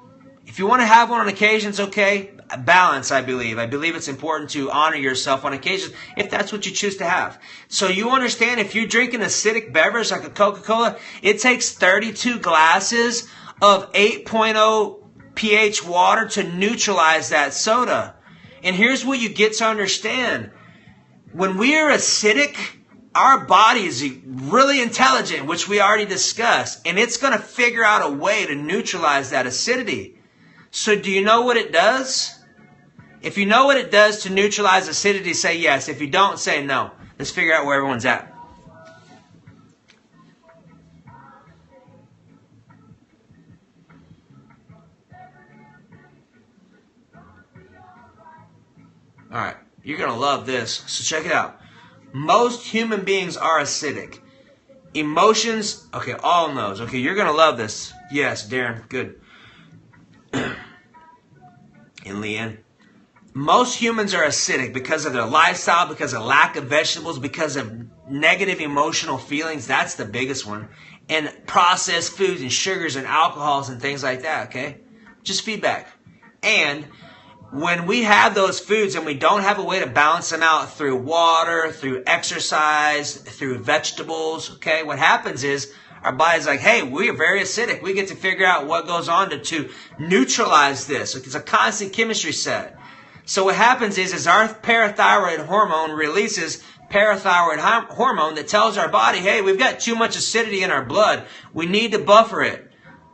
If you want to have one on occasions, okay, balance, I believe. I believe it's important to honor yourself on occasions if that's what you choose to have. So you understand, if you drink an acidic beverage like a Coca-Cola, it takes 32 glasses of 8.0 pH water to neutralize that soda. And here's what you get to understand. When we are acidic, our body is really intelligent, which we already discussed, and it's going to figure out a way to neutralize that acidity. So do you know what it does? If you know what it does to neutralize acidity, say yes. If you don't, say no. Let's figure out where everyone's at. All right, you're going to love this. So check it out. Most human beings are acidic. Emotions, okay, all knows. Okay, you're going to love this. Yes, Darren, good. And Leanne. Most humans are acidic because of their lifestyle, because of lack of vegetables, because of negative emotional feelings. That's the biggest one. And processed foods and sugars and alcohols and things like that, okay? Just feedback. And when we have those foods and we don't have a way to balance them out through water, through exercise, through vegetables, okay, what happens is our body's like, hey, we are very acidic. We get to figure out what goes on to neutralize this. It's a constant chemistry set. So what happens is our parathyroid hormone releases parathyroid hormone that tells our body, hey, we've got too much acidity in our blood. We need to buffer it.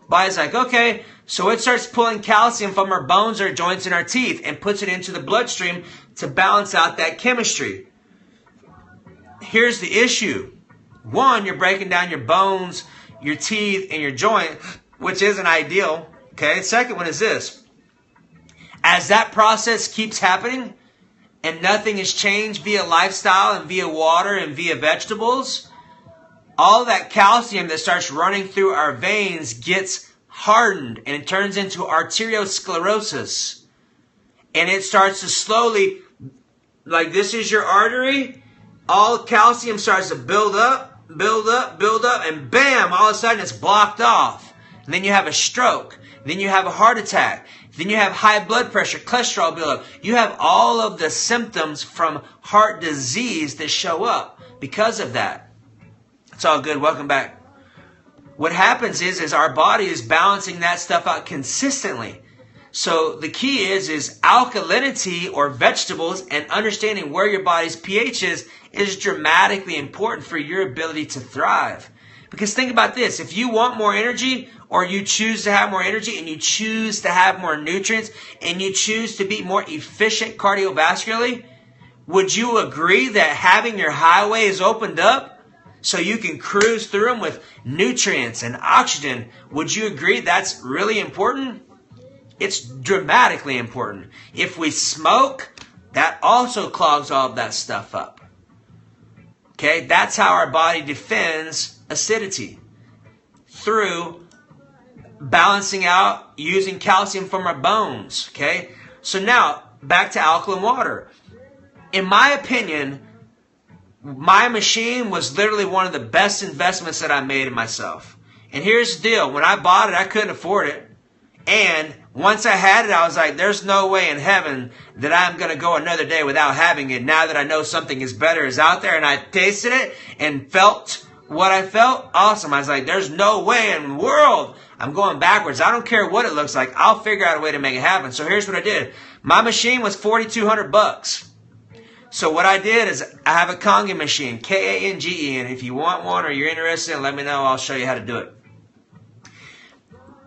Body's like, okay. So it starts pulling calcium from our bones, our joints, and our teeth and puts it into the bloodstream to balance out that chemistry. Here's the issue. One, you're breaking down your bones, your teeth, and your joint, which isn't ideal. Okay. Second one is this. As that process keeps happening and nothing is changed via lifestyle and via water and via vegetables, all that calcium that starts running through our veins gets hardened and it turns into arteriosclerosis. And it starts to slowly, like this is your artery, all calcium starts to build up, and bam, all of a sudden it's blocked off. And then you have a stroke. Then you have a heart attack. Then you have high blood pressure, cholesterol buildup. You have all of the symptoms from heart disease that show up because of that. It's all good. Welcome back. what happens is our body is balancing that stuff out consistently. So the key is alkalinity or vegetables, and understanding where your body's pH is dramatically important for your ability to thrive. Because think about this, if you want more energy, or you choose to have more energy, and you choose to have more nutrients, and you choose to be more efficient cardiovascularly, would you agree that having your highways opened up so you can cruise through them with nutrients and oxygen, would you agree that's really important? It's dramatically important. If we smoke, that also clogs all of that stuff up. Okay, that's how our body defends acidity, through balancing out using calcium from our bones. Okay, so now back to alkaline water. In my opinion, my machine was literally one of the best investments that I made in myself. And here's the deal. When I bought it, I couldn't afford it. And once I had it, I was like, there's no way in heaven that I'm going to go another day without having it. Now that I know something is better is out there, and I tasted it and felt what I felt, awesome. I was like, there's no way in the world I'm going backwards. I don't care what it looks like. I'll figure out a way to make it happen. So here's what I did. My machine was $4,200. So what I did is I have a Kangen machine, Kange, and if you want one or you're interested, let me know. I'll show you how to do it.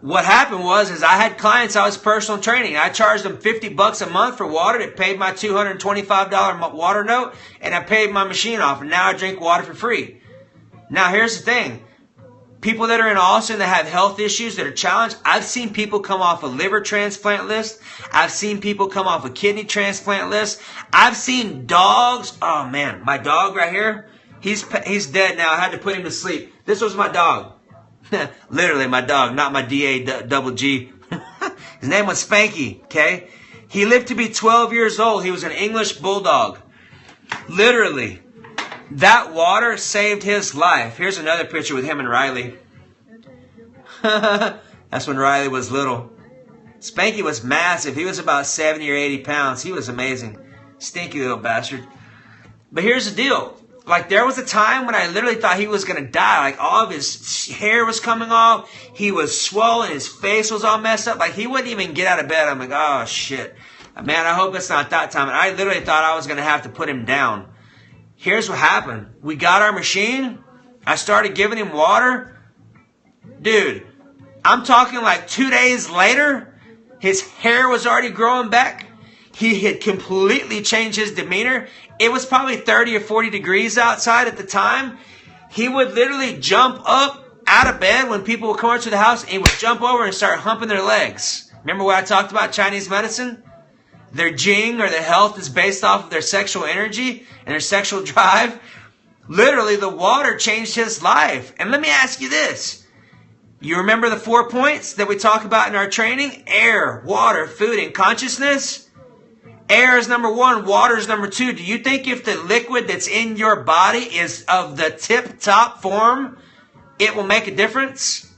What happened was I had clients I was personal training. I charged them $50 a month for water. It paid my $225 water note, and I paid my machine off, and now I drink water for free. Now here's the thing. People that are in Austin that have health issues that are challenged, I've seen people come off a liver transplant list. I've seen people come off a kidney transplant list. I've seen dogs. Oh man, my dog right here, he's dead now. I had to put him to sleep. This was my dog. Literally my dog, not my D-A-double-G. His name was Spanky, okay? He lived to be 12 years old. He was an English bulldog. Literally. That water saved his life. Here's another picture with him and Riley. That's when Riley was little. Spanky was massive. He was about 70 or 80 pounds. He was amazing. Stinky little bastard. But here's the deal. Like, there was a time when I literally thought he was going to die. Like, all of his hair was coming off. He was swollen. His face was all messed up. Like, he wouldn't even get out of bed. I'm like, oh, shit. Man, I hope it's not that time. And I literally thought I was going to have to put him down. Here's what happened. We got our machine. I started giving him water. Dude, I'm talking like 2 days later, his hair was already growing back. He had completely changed his demeanor. It was probably 30 or 40 degrees outside at the time. He would literally jump up out of bed when people would come over to the house, and he would jump over and start humping their legs. Remember what I talked about Chinese medicine? Their jing or their health is based off of their sexual energy and their sexual drive. Literally, the water changed his life. And let me ask you this. You remember the 4 points that we talk about in our training? Air, water, food, and consciousness. Air is number 1. Water is number 2. Do you think if the liquid that's in your body is of the tip-top form, it will make a difference?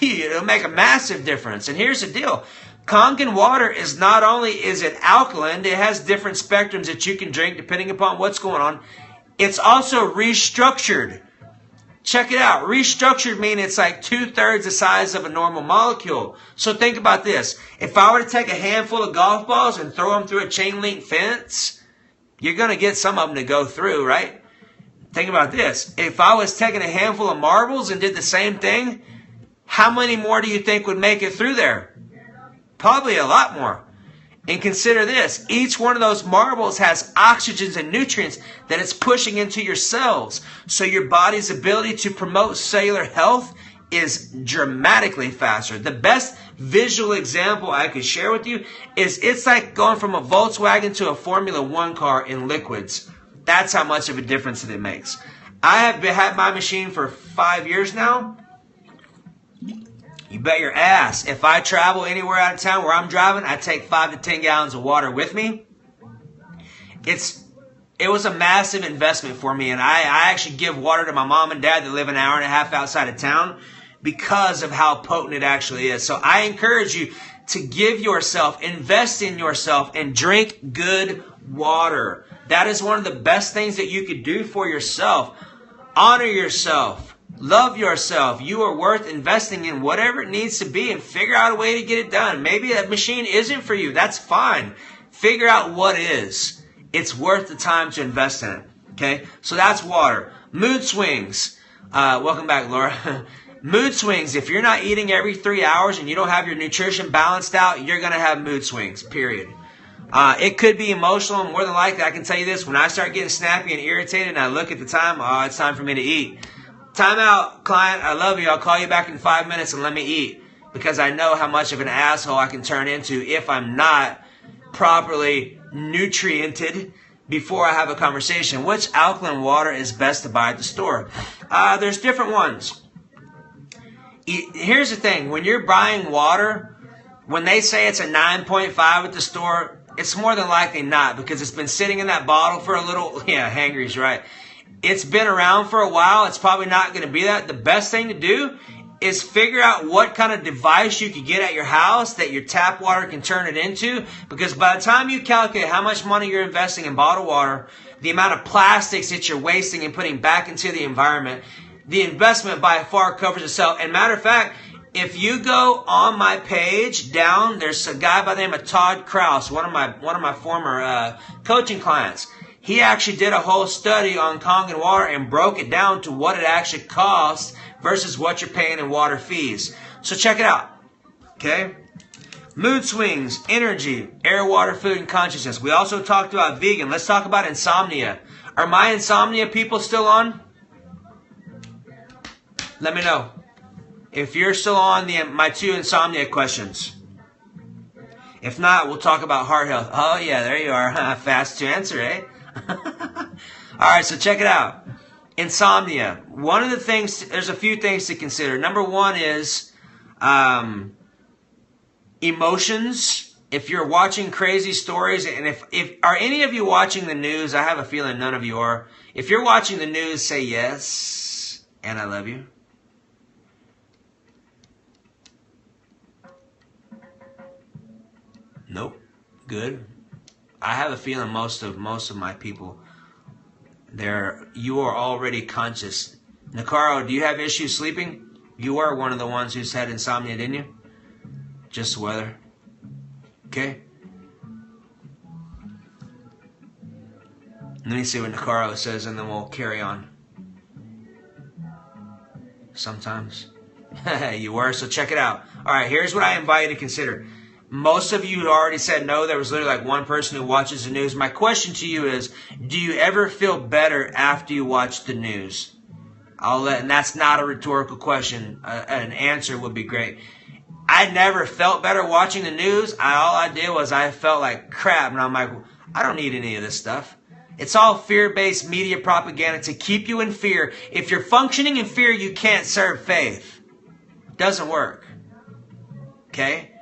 It'll make a massive difference. And here's the deal. Kangen water is not only is it alkaline, it has different spectrums that you can drink depending upon what's going on. It's also restructured. Check it out. Restructured means it's like 2/3 the size of a normal molecule. So think about this. If I were to take a handful of golf balls and throw them through a chain link fence, you're going to get some of them to go through, right? Think about this. If I was taking a handful of marbles and did the same thing, how many more do you think would make it through there? Probably a lot more. And consider this. Each one of those marbles has oxygens and nutrients that it's pushing into your cells. So your body's ability to promote cellular health is dramatically faster. The best visual example I could share with you is it's like going from a Volkswagen to a Formula One car in liquids. That's how much of a difference it makes. I have had my machine for 5 years now. You bet your ass. If I travel anywhere out of town where I'm driving, I take 5 to 10 gallons of water with me. It was a massive investment for me, and I actually give water to my mom and dad that live an hour and a half outside of town because of how potent it actually is. So I encourage you to give yourself, invest in yourself, and drink good water. That is one of the best things that you could do for yourself. Honor yourself. Love yourself. You are worth investing in whatever it needs to be and figure out a way to get it done. Maybe that machine isn't for you. That's fine. Figure out what is. It's worth the time to invest in it. Okay? So that's water. Mood swings. Welcome back, Laura. Mood swings. If you're not eating every 3 hours and you don't have your nutrition balanced out, you're going to have mood swings, period. It could be emotional. More than likely, I can tell you this. When I start getting snappy and irritated and I look at the time, it's time for me to eat. Time out, client. I love you. I'll call you back in 5 minutes and let me eat. Because I know how much of an asshole I can turn into if I'm not properly nutriented before I have a conversation. Which alkaline water is best to buy at the store? There's different ones. Here's the thing. When you're buying water, when they say it's a 9.5 at the store, it's more than likely not, because it's been sitting in that bottle for a little. Yeah, hangry's right. It's been around for a while. It's probably not going to be that. The best thing to do is figure out what kind of device you can get at your house that your tap water can turn it into. Because by the time you calculate how much money you're investing in bottled water, the amount of plastics that you're wasting and putting back into the environment, the investment by far covers itself. And matter of fact, if you go on my page down, there's a guy by the name of Todd Krause, one of my former coaching clients. He actually did a whole study on Kangen water and broke it down to what it actually costs versus what you're paying in water fees. So check it out. Okay? Mood swings, energy, air, water, food, and consciousness. We also talked about vegan. Let's talk about insomnia. Are my insomnia people still on? Let me know. If you're still on my 2 insomnia questions. If not, we'll talk about heart health. Oh yeah, there you are. Fast to answer, eh? Alright, so check it out. Insomnia. One of the things, there's a few things to consider. Number one is emotions. If you're watching crazy stories, and if are any of you watching the news? I have a feeling none of you are. If you're watching the news, say yes, and I love you. Nope. Good. I have a feeling most of my people, you are already conscious. Nakaro, do you have issues sleeping? You were one of the ones who said insomnia, didn't you? Just the weather. Okay. Let me see what Nakaro says, and then we'll carry on. Sometimes. You were, so check it out. All right, here's what I invite you to consider. Most of you already said no. There was literally like one person who watches the news. My question to you is, do you ever feel better after you watch the news? And that's not a rhetorical question. An answer would be great. I never felt better watching the news. All I did was I felt like crap. And I'm like, I don't need any of this stuff. It's all fear-based media propaganda to keep you in fear. If you're functioning in fear, you can't serve faith. Doesn't work. Okay?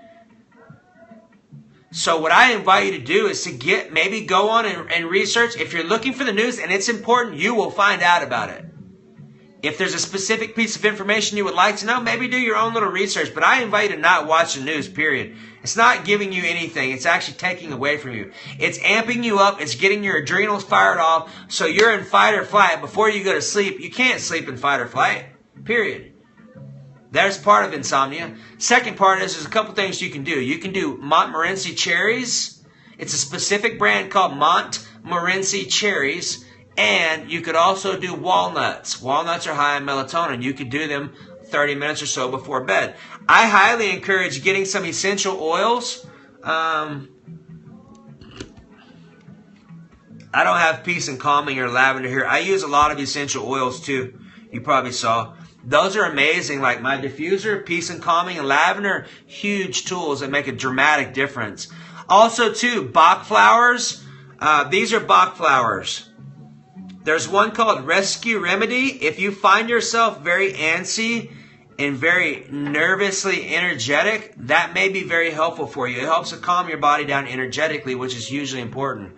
So what I invite you to do is to maybe go on and research. If you're looking for the news and it's important, you will find out about it. If there's a specific piece of information you would like to know, maybe do your own little research. But I invite you to not watch the news, period. It's not giving you anything. It's actually taking away from you. It's amping you up. It's getting your adrenals fired off. So you're in fight or flight. Before you go to sleep, you can't sleep in fight or flight, period. There's part of insomnia. Second part is there's a couple things you can do. You can do Montmorency cherries. It's a specific brand called Montmorency cherries. And you could also do walnuts. Walnuts are high in melatonin. You could do them 30 minutes or so before bed. I highly encourage getting some essential oils. I don't have peace and calming or lavender here. I use a lot of essential oils too. You probably saw. Those are amazing, like my diffuser, peace and calming, and lavender, huge tools that make a dramatic difference. Also, too, Bach flowers. These are Bach flowers. There's one called Rescue Remedy. If you find yourself very antsy and very nervously energetic, that may be very helpful for you. It helps to calm your body down energetically, which is hugely important.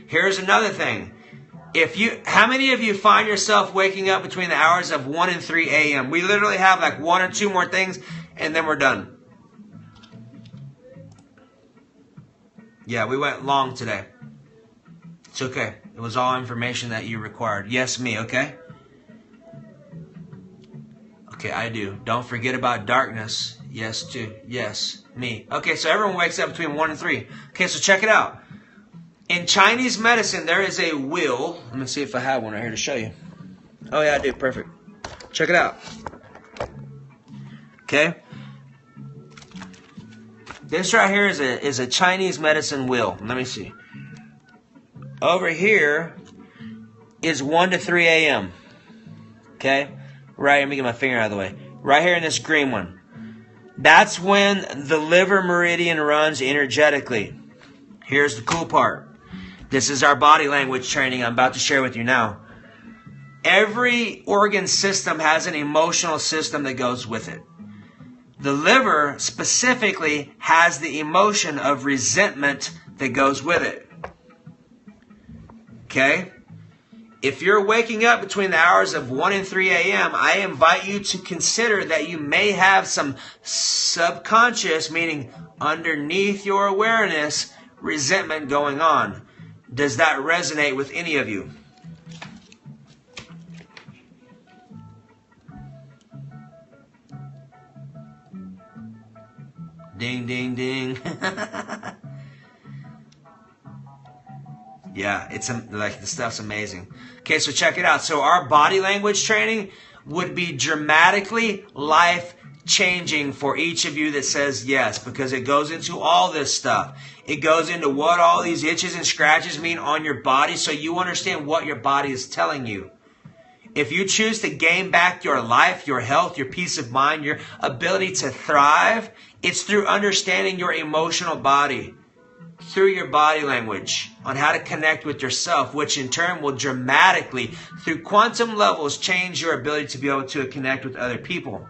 Here's another thing. How many of you find yourself waking up between the hours of 1 and 3 a.m.? We literally have like 1 or 2 more things, and then we're done. Yeah, we went long today. It's okay. It was all information that you required. Yes, me, okay? Okay, I do. Don't forget about darkness. Yes, too. Yes, me. Okay, so everyone wakes up between 1 and 3. Okay, so check it out. In Chinese medicine, there is a wheel. Let me see if I have one right here to show you. Oh, yeah, I do. Perfect. Check it out. Okay. This right here is a Chinese medicine wheel. Let me see. Over here is 1 to 3 a.m. Okay? Right, let me get my finger out of the way. Right here in this green one. That's when the liver meridian runs energetically. Here's the cool part. This is our body language training I'm about to share with you now. Every organ system has an emotional system that goes with it. The liver specifically has the emotion of resentment that goes with it. Okay? If you're waking up between the hours of 1 and 3 a.m., I invite you to consider that you may have some subconscious, meaning underneath your awareness, resentment going on. Does that resonate with any of you? Ding, ding, ding. Yeah, it's like the stuff's amazing. Okay, so check it out. So our body language training would be dramatically life-changing for each of you that says yes, because it goes into all this stuff. It goes into what all these itches and scratches mean on your body, so you understand what your body is telling you. If you choose to gain back your life, your health, your peace of mind, your ability to thrive, it's through understanding your emotional body, through your body language, on how to connect with yourself, which in turn will dramatically, through quantum levels, change your ability to be able to connect with other people.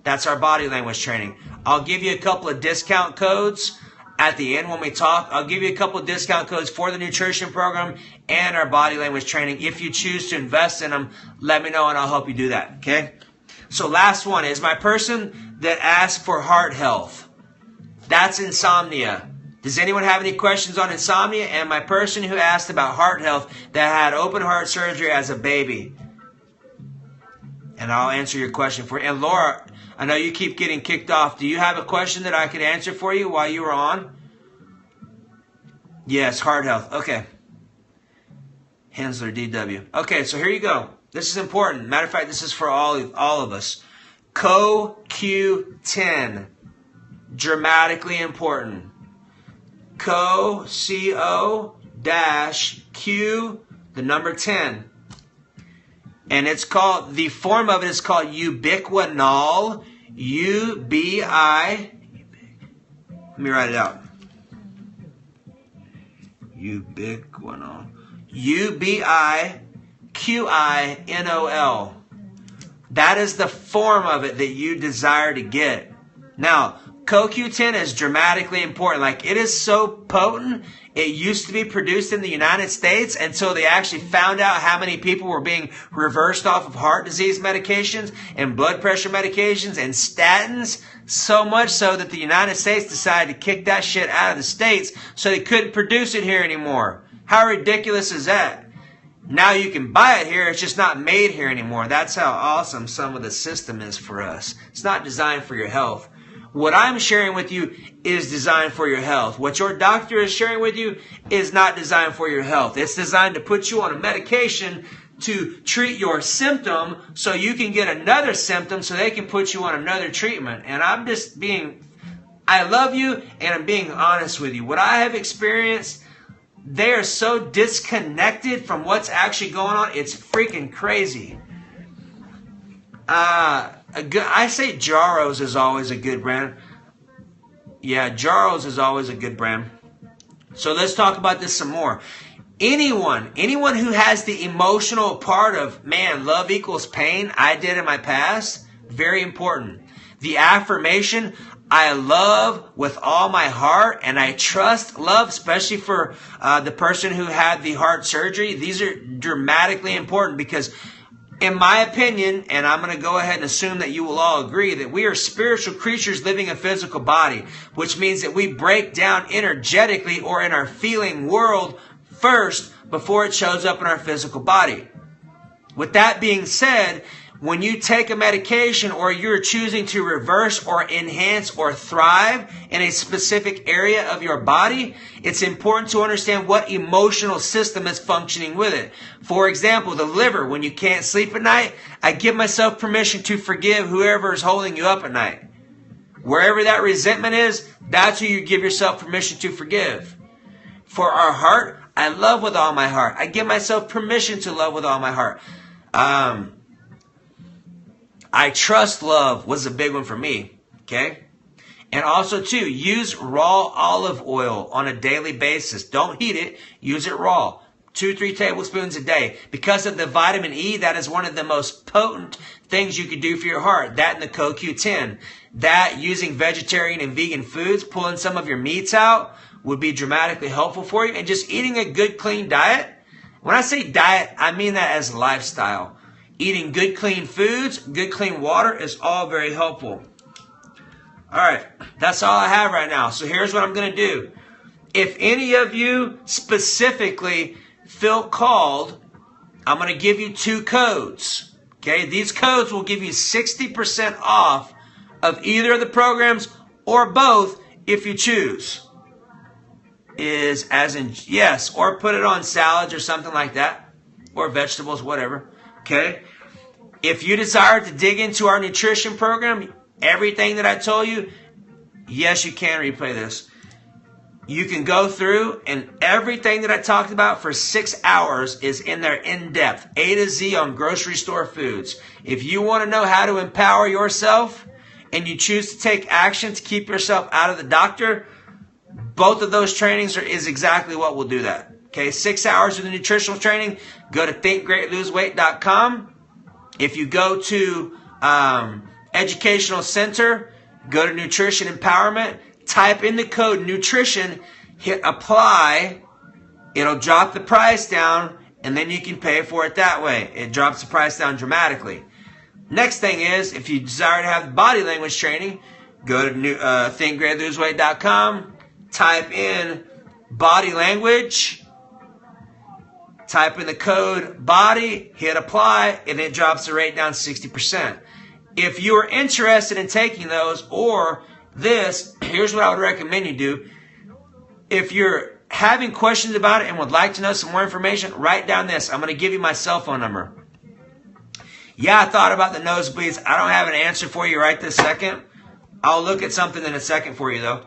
That's our body language training. I'll give you a couple of discount codes at the end when we talk. I'll give you a couple of discount codes for the nutrition program and our body language training. If you choose to invest in them, let me know and I'll help you do that. Okay? So last one is my person that asked for heart health. That's insomnia. Does anyone have any questions on insomnia? And my person who asked about heart health that had open heart surgery as a baby. And I'll answer your question for you. And Laura, I know you keep getting kicked off. Do you have a question that I could answer for you while you were on? Yes, heart health. Okay. Hensler, DW. Okay, so here you go. This is important. Matter of fact, this is for all of us. CoQ10. Dramatically important. CO-Q, the number 10. And it's called, the form of it is called ubiquinol. U-B-I. Let me write it out. Ubiquinol. U-B-I-Q-I-N-O-L. That is the form of it that you desire to get. Now, CoQ10 is dramatically important. Like, it is so potent. It used to be produced in the United States until they actually found out how many people were being reversed off of heart disease medications and blood pressure medications and statins. So much so that the United States decided to kick that shit out of the States so they couldn't produce it here anymore. How ridiculous is that? Now you can buy it here. It's just not made here anymore. That's how awesome some of the system is for us. It's not designed for your health. What I'm sharing with you is designed for your health. What your doctor is sharing with you is not designed for your health. It's designed to put you on a medication to treat your symptom so you can get another symptom so they can put you on another treatment. And I love you and I'm being honest with you. What I have experienced, they are so disconnected from what's actually going on. It's freaking crazy. I say Jarro's is always a good brand. Yeah, Jarro's is always a good brand. So let's talk about this some more. Anyone who has the emotional part of, man, love equals pain, I did in my past, very important. The affirmation, I love with all my heart and I trust love, especially for the person who had the heart surgery. These are dramatically important because, in my opinion, and I'm going to go ahead and assume that you will all agree, that we are spiritual creatures living a physical body, which means that we break down energetically or in our feeling world first before it shows up in our physical body. With that being said, when you take a medication or you're choosing to reverse or enhance or thrive in a specific area of your body, it's important to understand what emotional system is functioning with it. For example, the liver, when you can't sleep at night, I give myself permission to forgive whoever is holding you up at night. Wherever that resentment is, that's who you give yourself permission to forgive. For our heart, I love with all my heart. I give myself permission to love with all my heart. I trust love was a big one for me, okay? And also, too, use raw olive oil on a daily basis. Don't heat it. Use it raw. 2-3 tablespoons a day. Because of the vitamin E, that is one of the most potent things you could do for your heart. That and the CoQ10. That, using vegetarian and vegan foods, pulling some of your meats out, would be dramatically helpful for you. And just eating a good, clean diet. When I say diet, I mean that as lifestyle. Eating good, clean foods, good, clean water is all very helpful. All right, that's all I have right now. So here's what I'm going to do. If any of you specifically feel called, I'm going to give you 2 codes. Okay, these codes will give you 60% off of either of the programs or both if you choose. Is as in yes, or put it on salads or something like that, or vegetables, whatever. Okay? If you desire to dig into our nutrition program, everything that I told you, yes, you can replay this. You can go through, and everything that I talked about for 6 hours is in there in depth, A to Z on grocery store foods. If you want to know how to empower yourself and you choose to take action to keep yourself out of the doctor, both of those trainings is exactly what will do that. Okay, 6 hours of the nutritional training. Go to thinkgreatloseweight.com. If you go to Educational Center, go to Nutrition Empowerment, type in the code nutrition, hit apply. It'll drop the price down, and then you can pay for it that way. It drops the price down dramatically. Next thing is, if you desire to have the body language training, go to thinkgreatloseweight.com, type in body language, type in the code BODY, hit apply, and it drops the rate down 60%. If you are interested in taking those or this, here's what I would recommend you do. If you're having questions about it and would like to know some more information, write down this. I'm going to give you my cell phone number. Yeah, I thought about the nosebleeds. I don't have an answer for you right this second. I'll look at something in a second for you, though.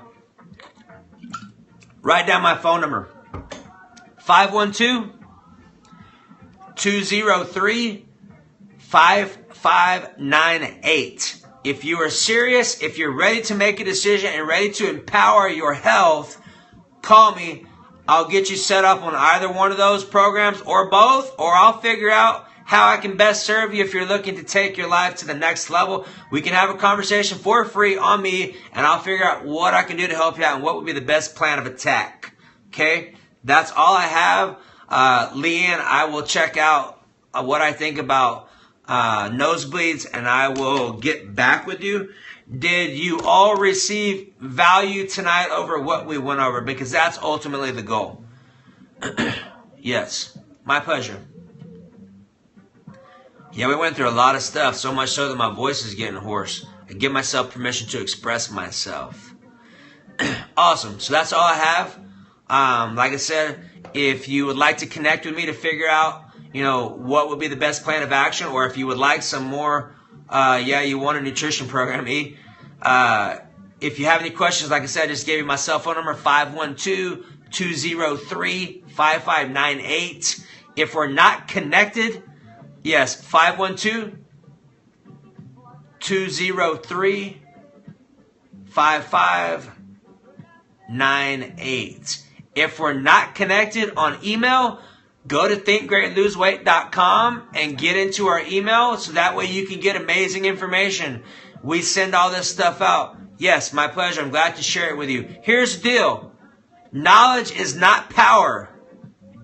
Write down my phone number. 512-203-5598. If you are serious, if you're ready to make a decision and ready to empower your health, call me. I'll get you set up on either one of those programs or both, or I'll figure out how I can best serve you if you're looking to take your life to the next level. We can have a conversation for free on me, and I'll figure out what I can do to help you out and what would be the best plan of attack. Okay? That's all I have. Leanne, I will check out what I think about nosebleeds, and I will get back with you. Did you all receive value tonight over what we went over? Because that's ultimately the goal. Yes, my pleasure. Yeah, we went through a lot of stuff, so much so that my voice is getting hoarse. I give myself permission to express myself. Awesome. So that's all I have. Like I said, if you would like to connect with me to figure out, what would be the best plan of action, or if you would like some more, you want a nutrition program, if you have any questions, like I said, I just gave you my cell phone number, 512-203-5598. If we're not connected, yes, 512-203-5598. If we're not connected on email, go to thinkgreatloseweight.com and get into our email so that way you can get amazing information. We send all this stuff out. Yes, my pleasure. I'm glad to share it with you. Here's the deal. Knowledge is not power.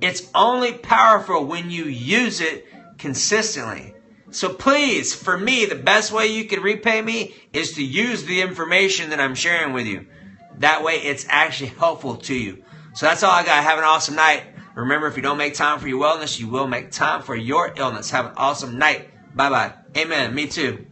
It's only powerful when you use it consistently. So please, for me, the best way you can repay me is to use the information that I'm sharing with you. That way it's actually helpful to you. So that's all I got. Have an awesome night. Remember, if you don't make time for your wellness, you will make time for your illness. Have an awesome night. Bye-bye. Amen. Me too.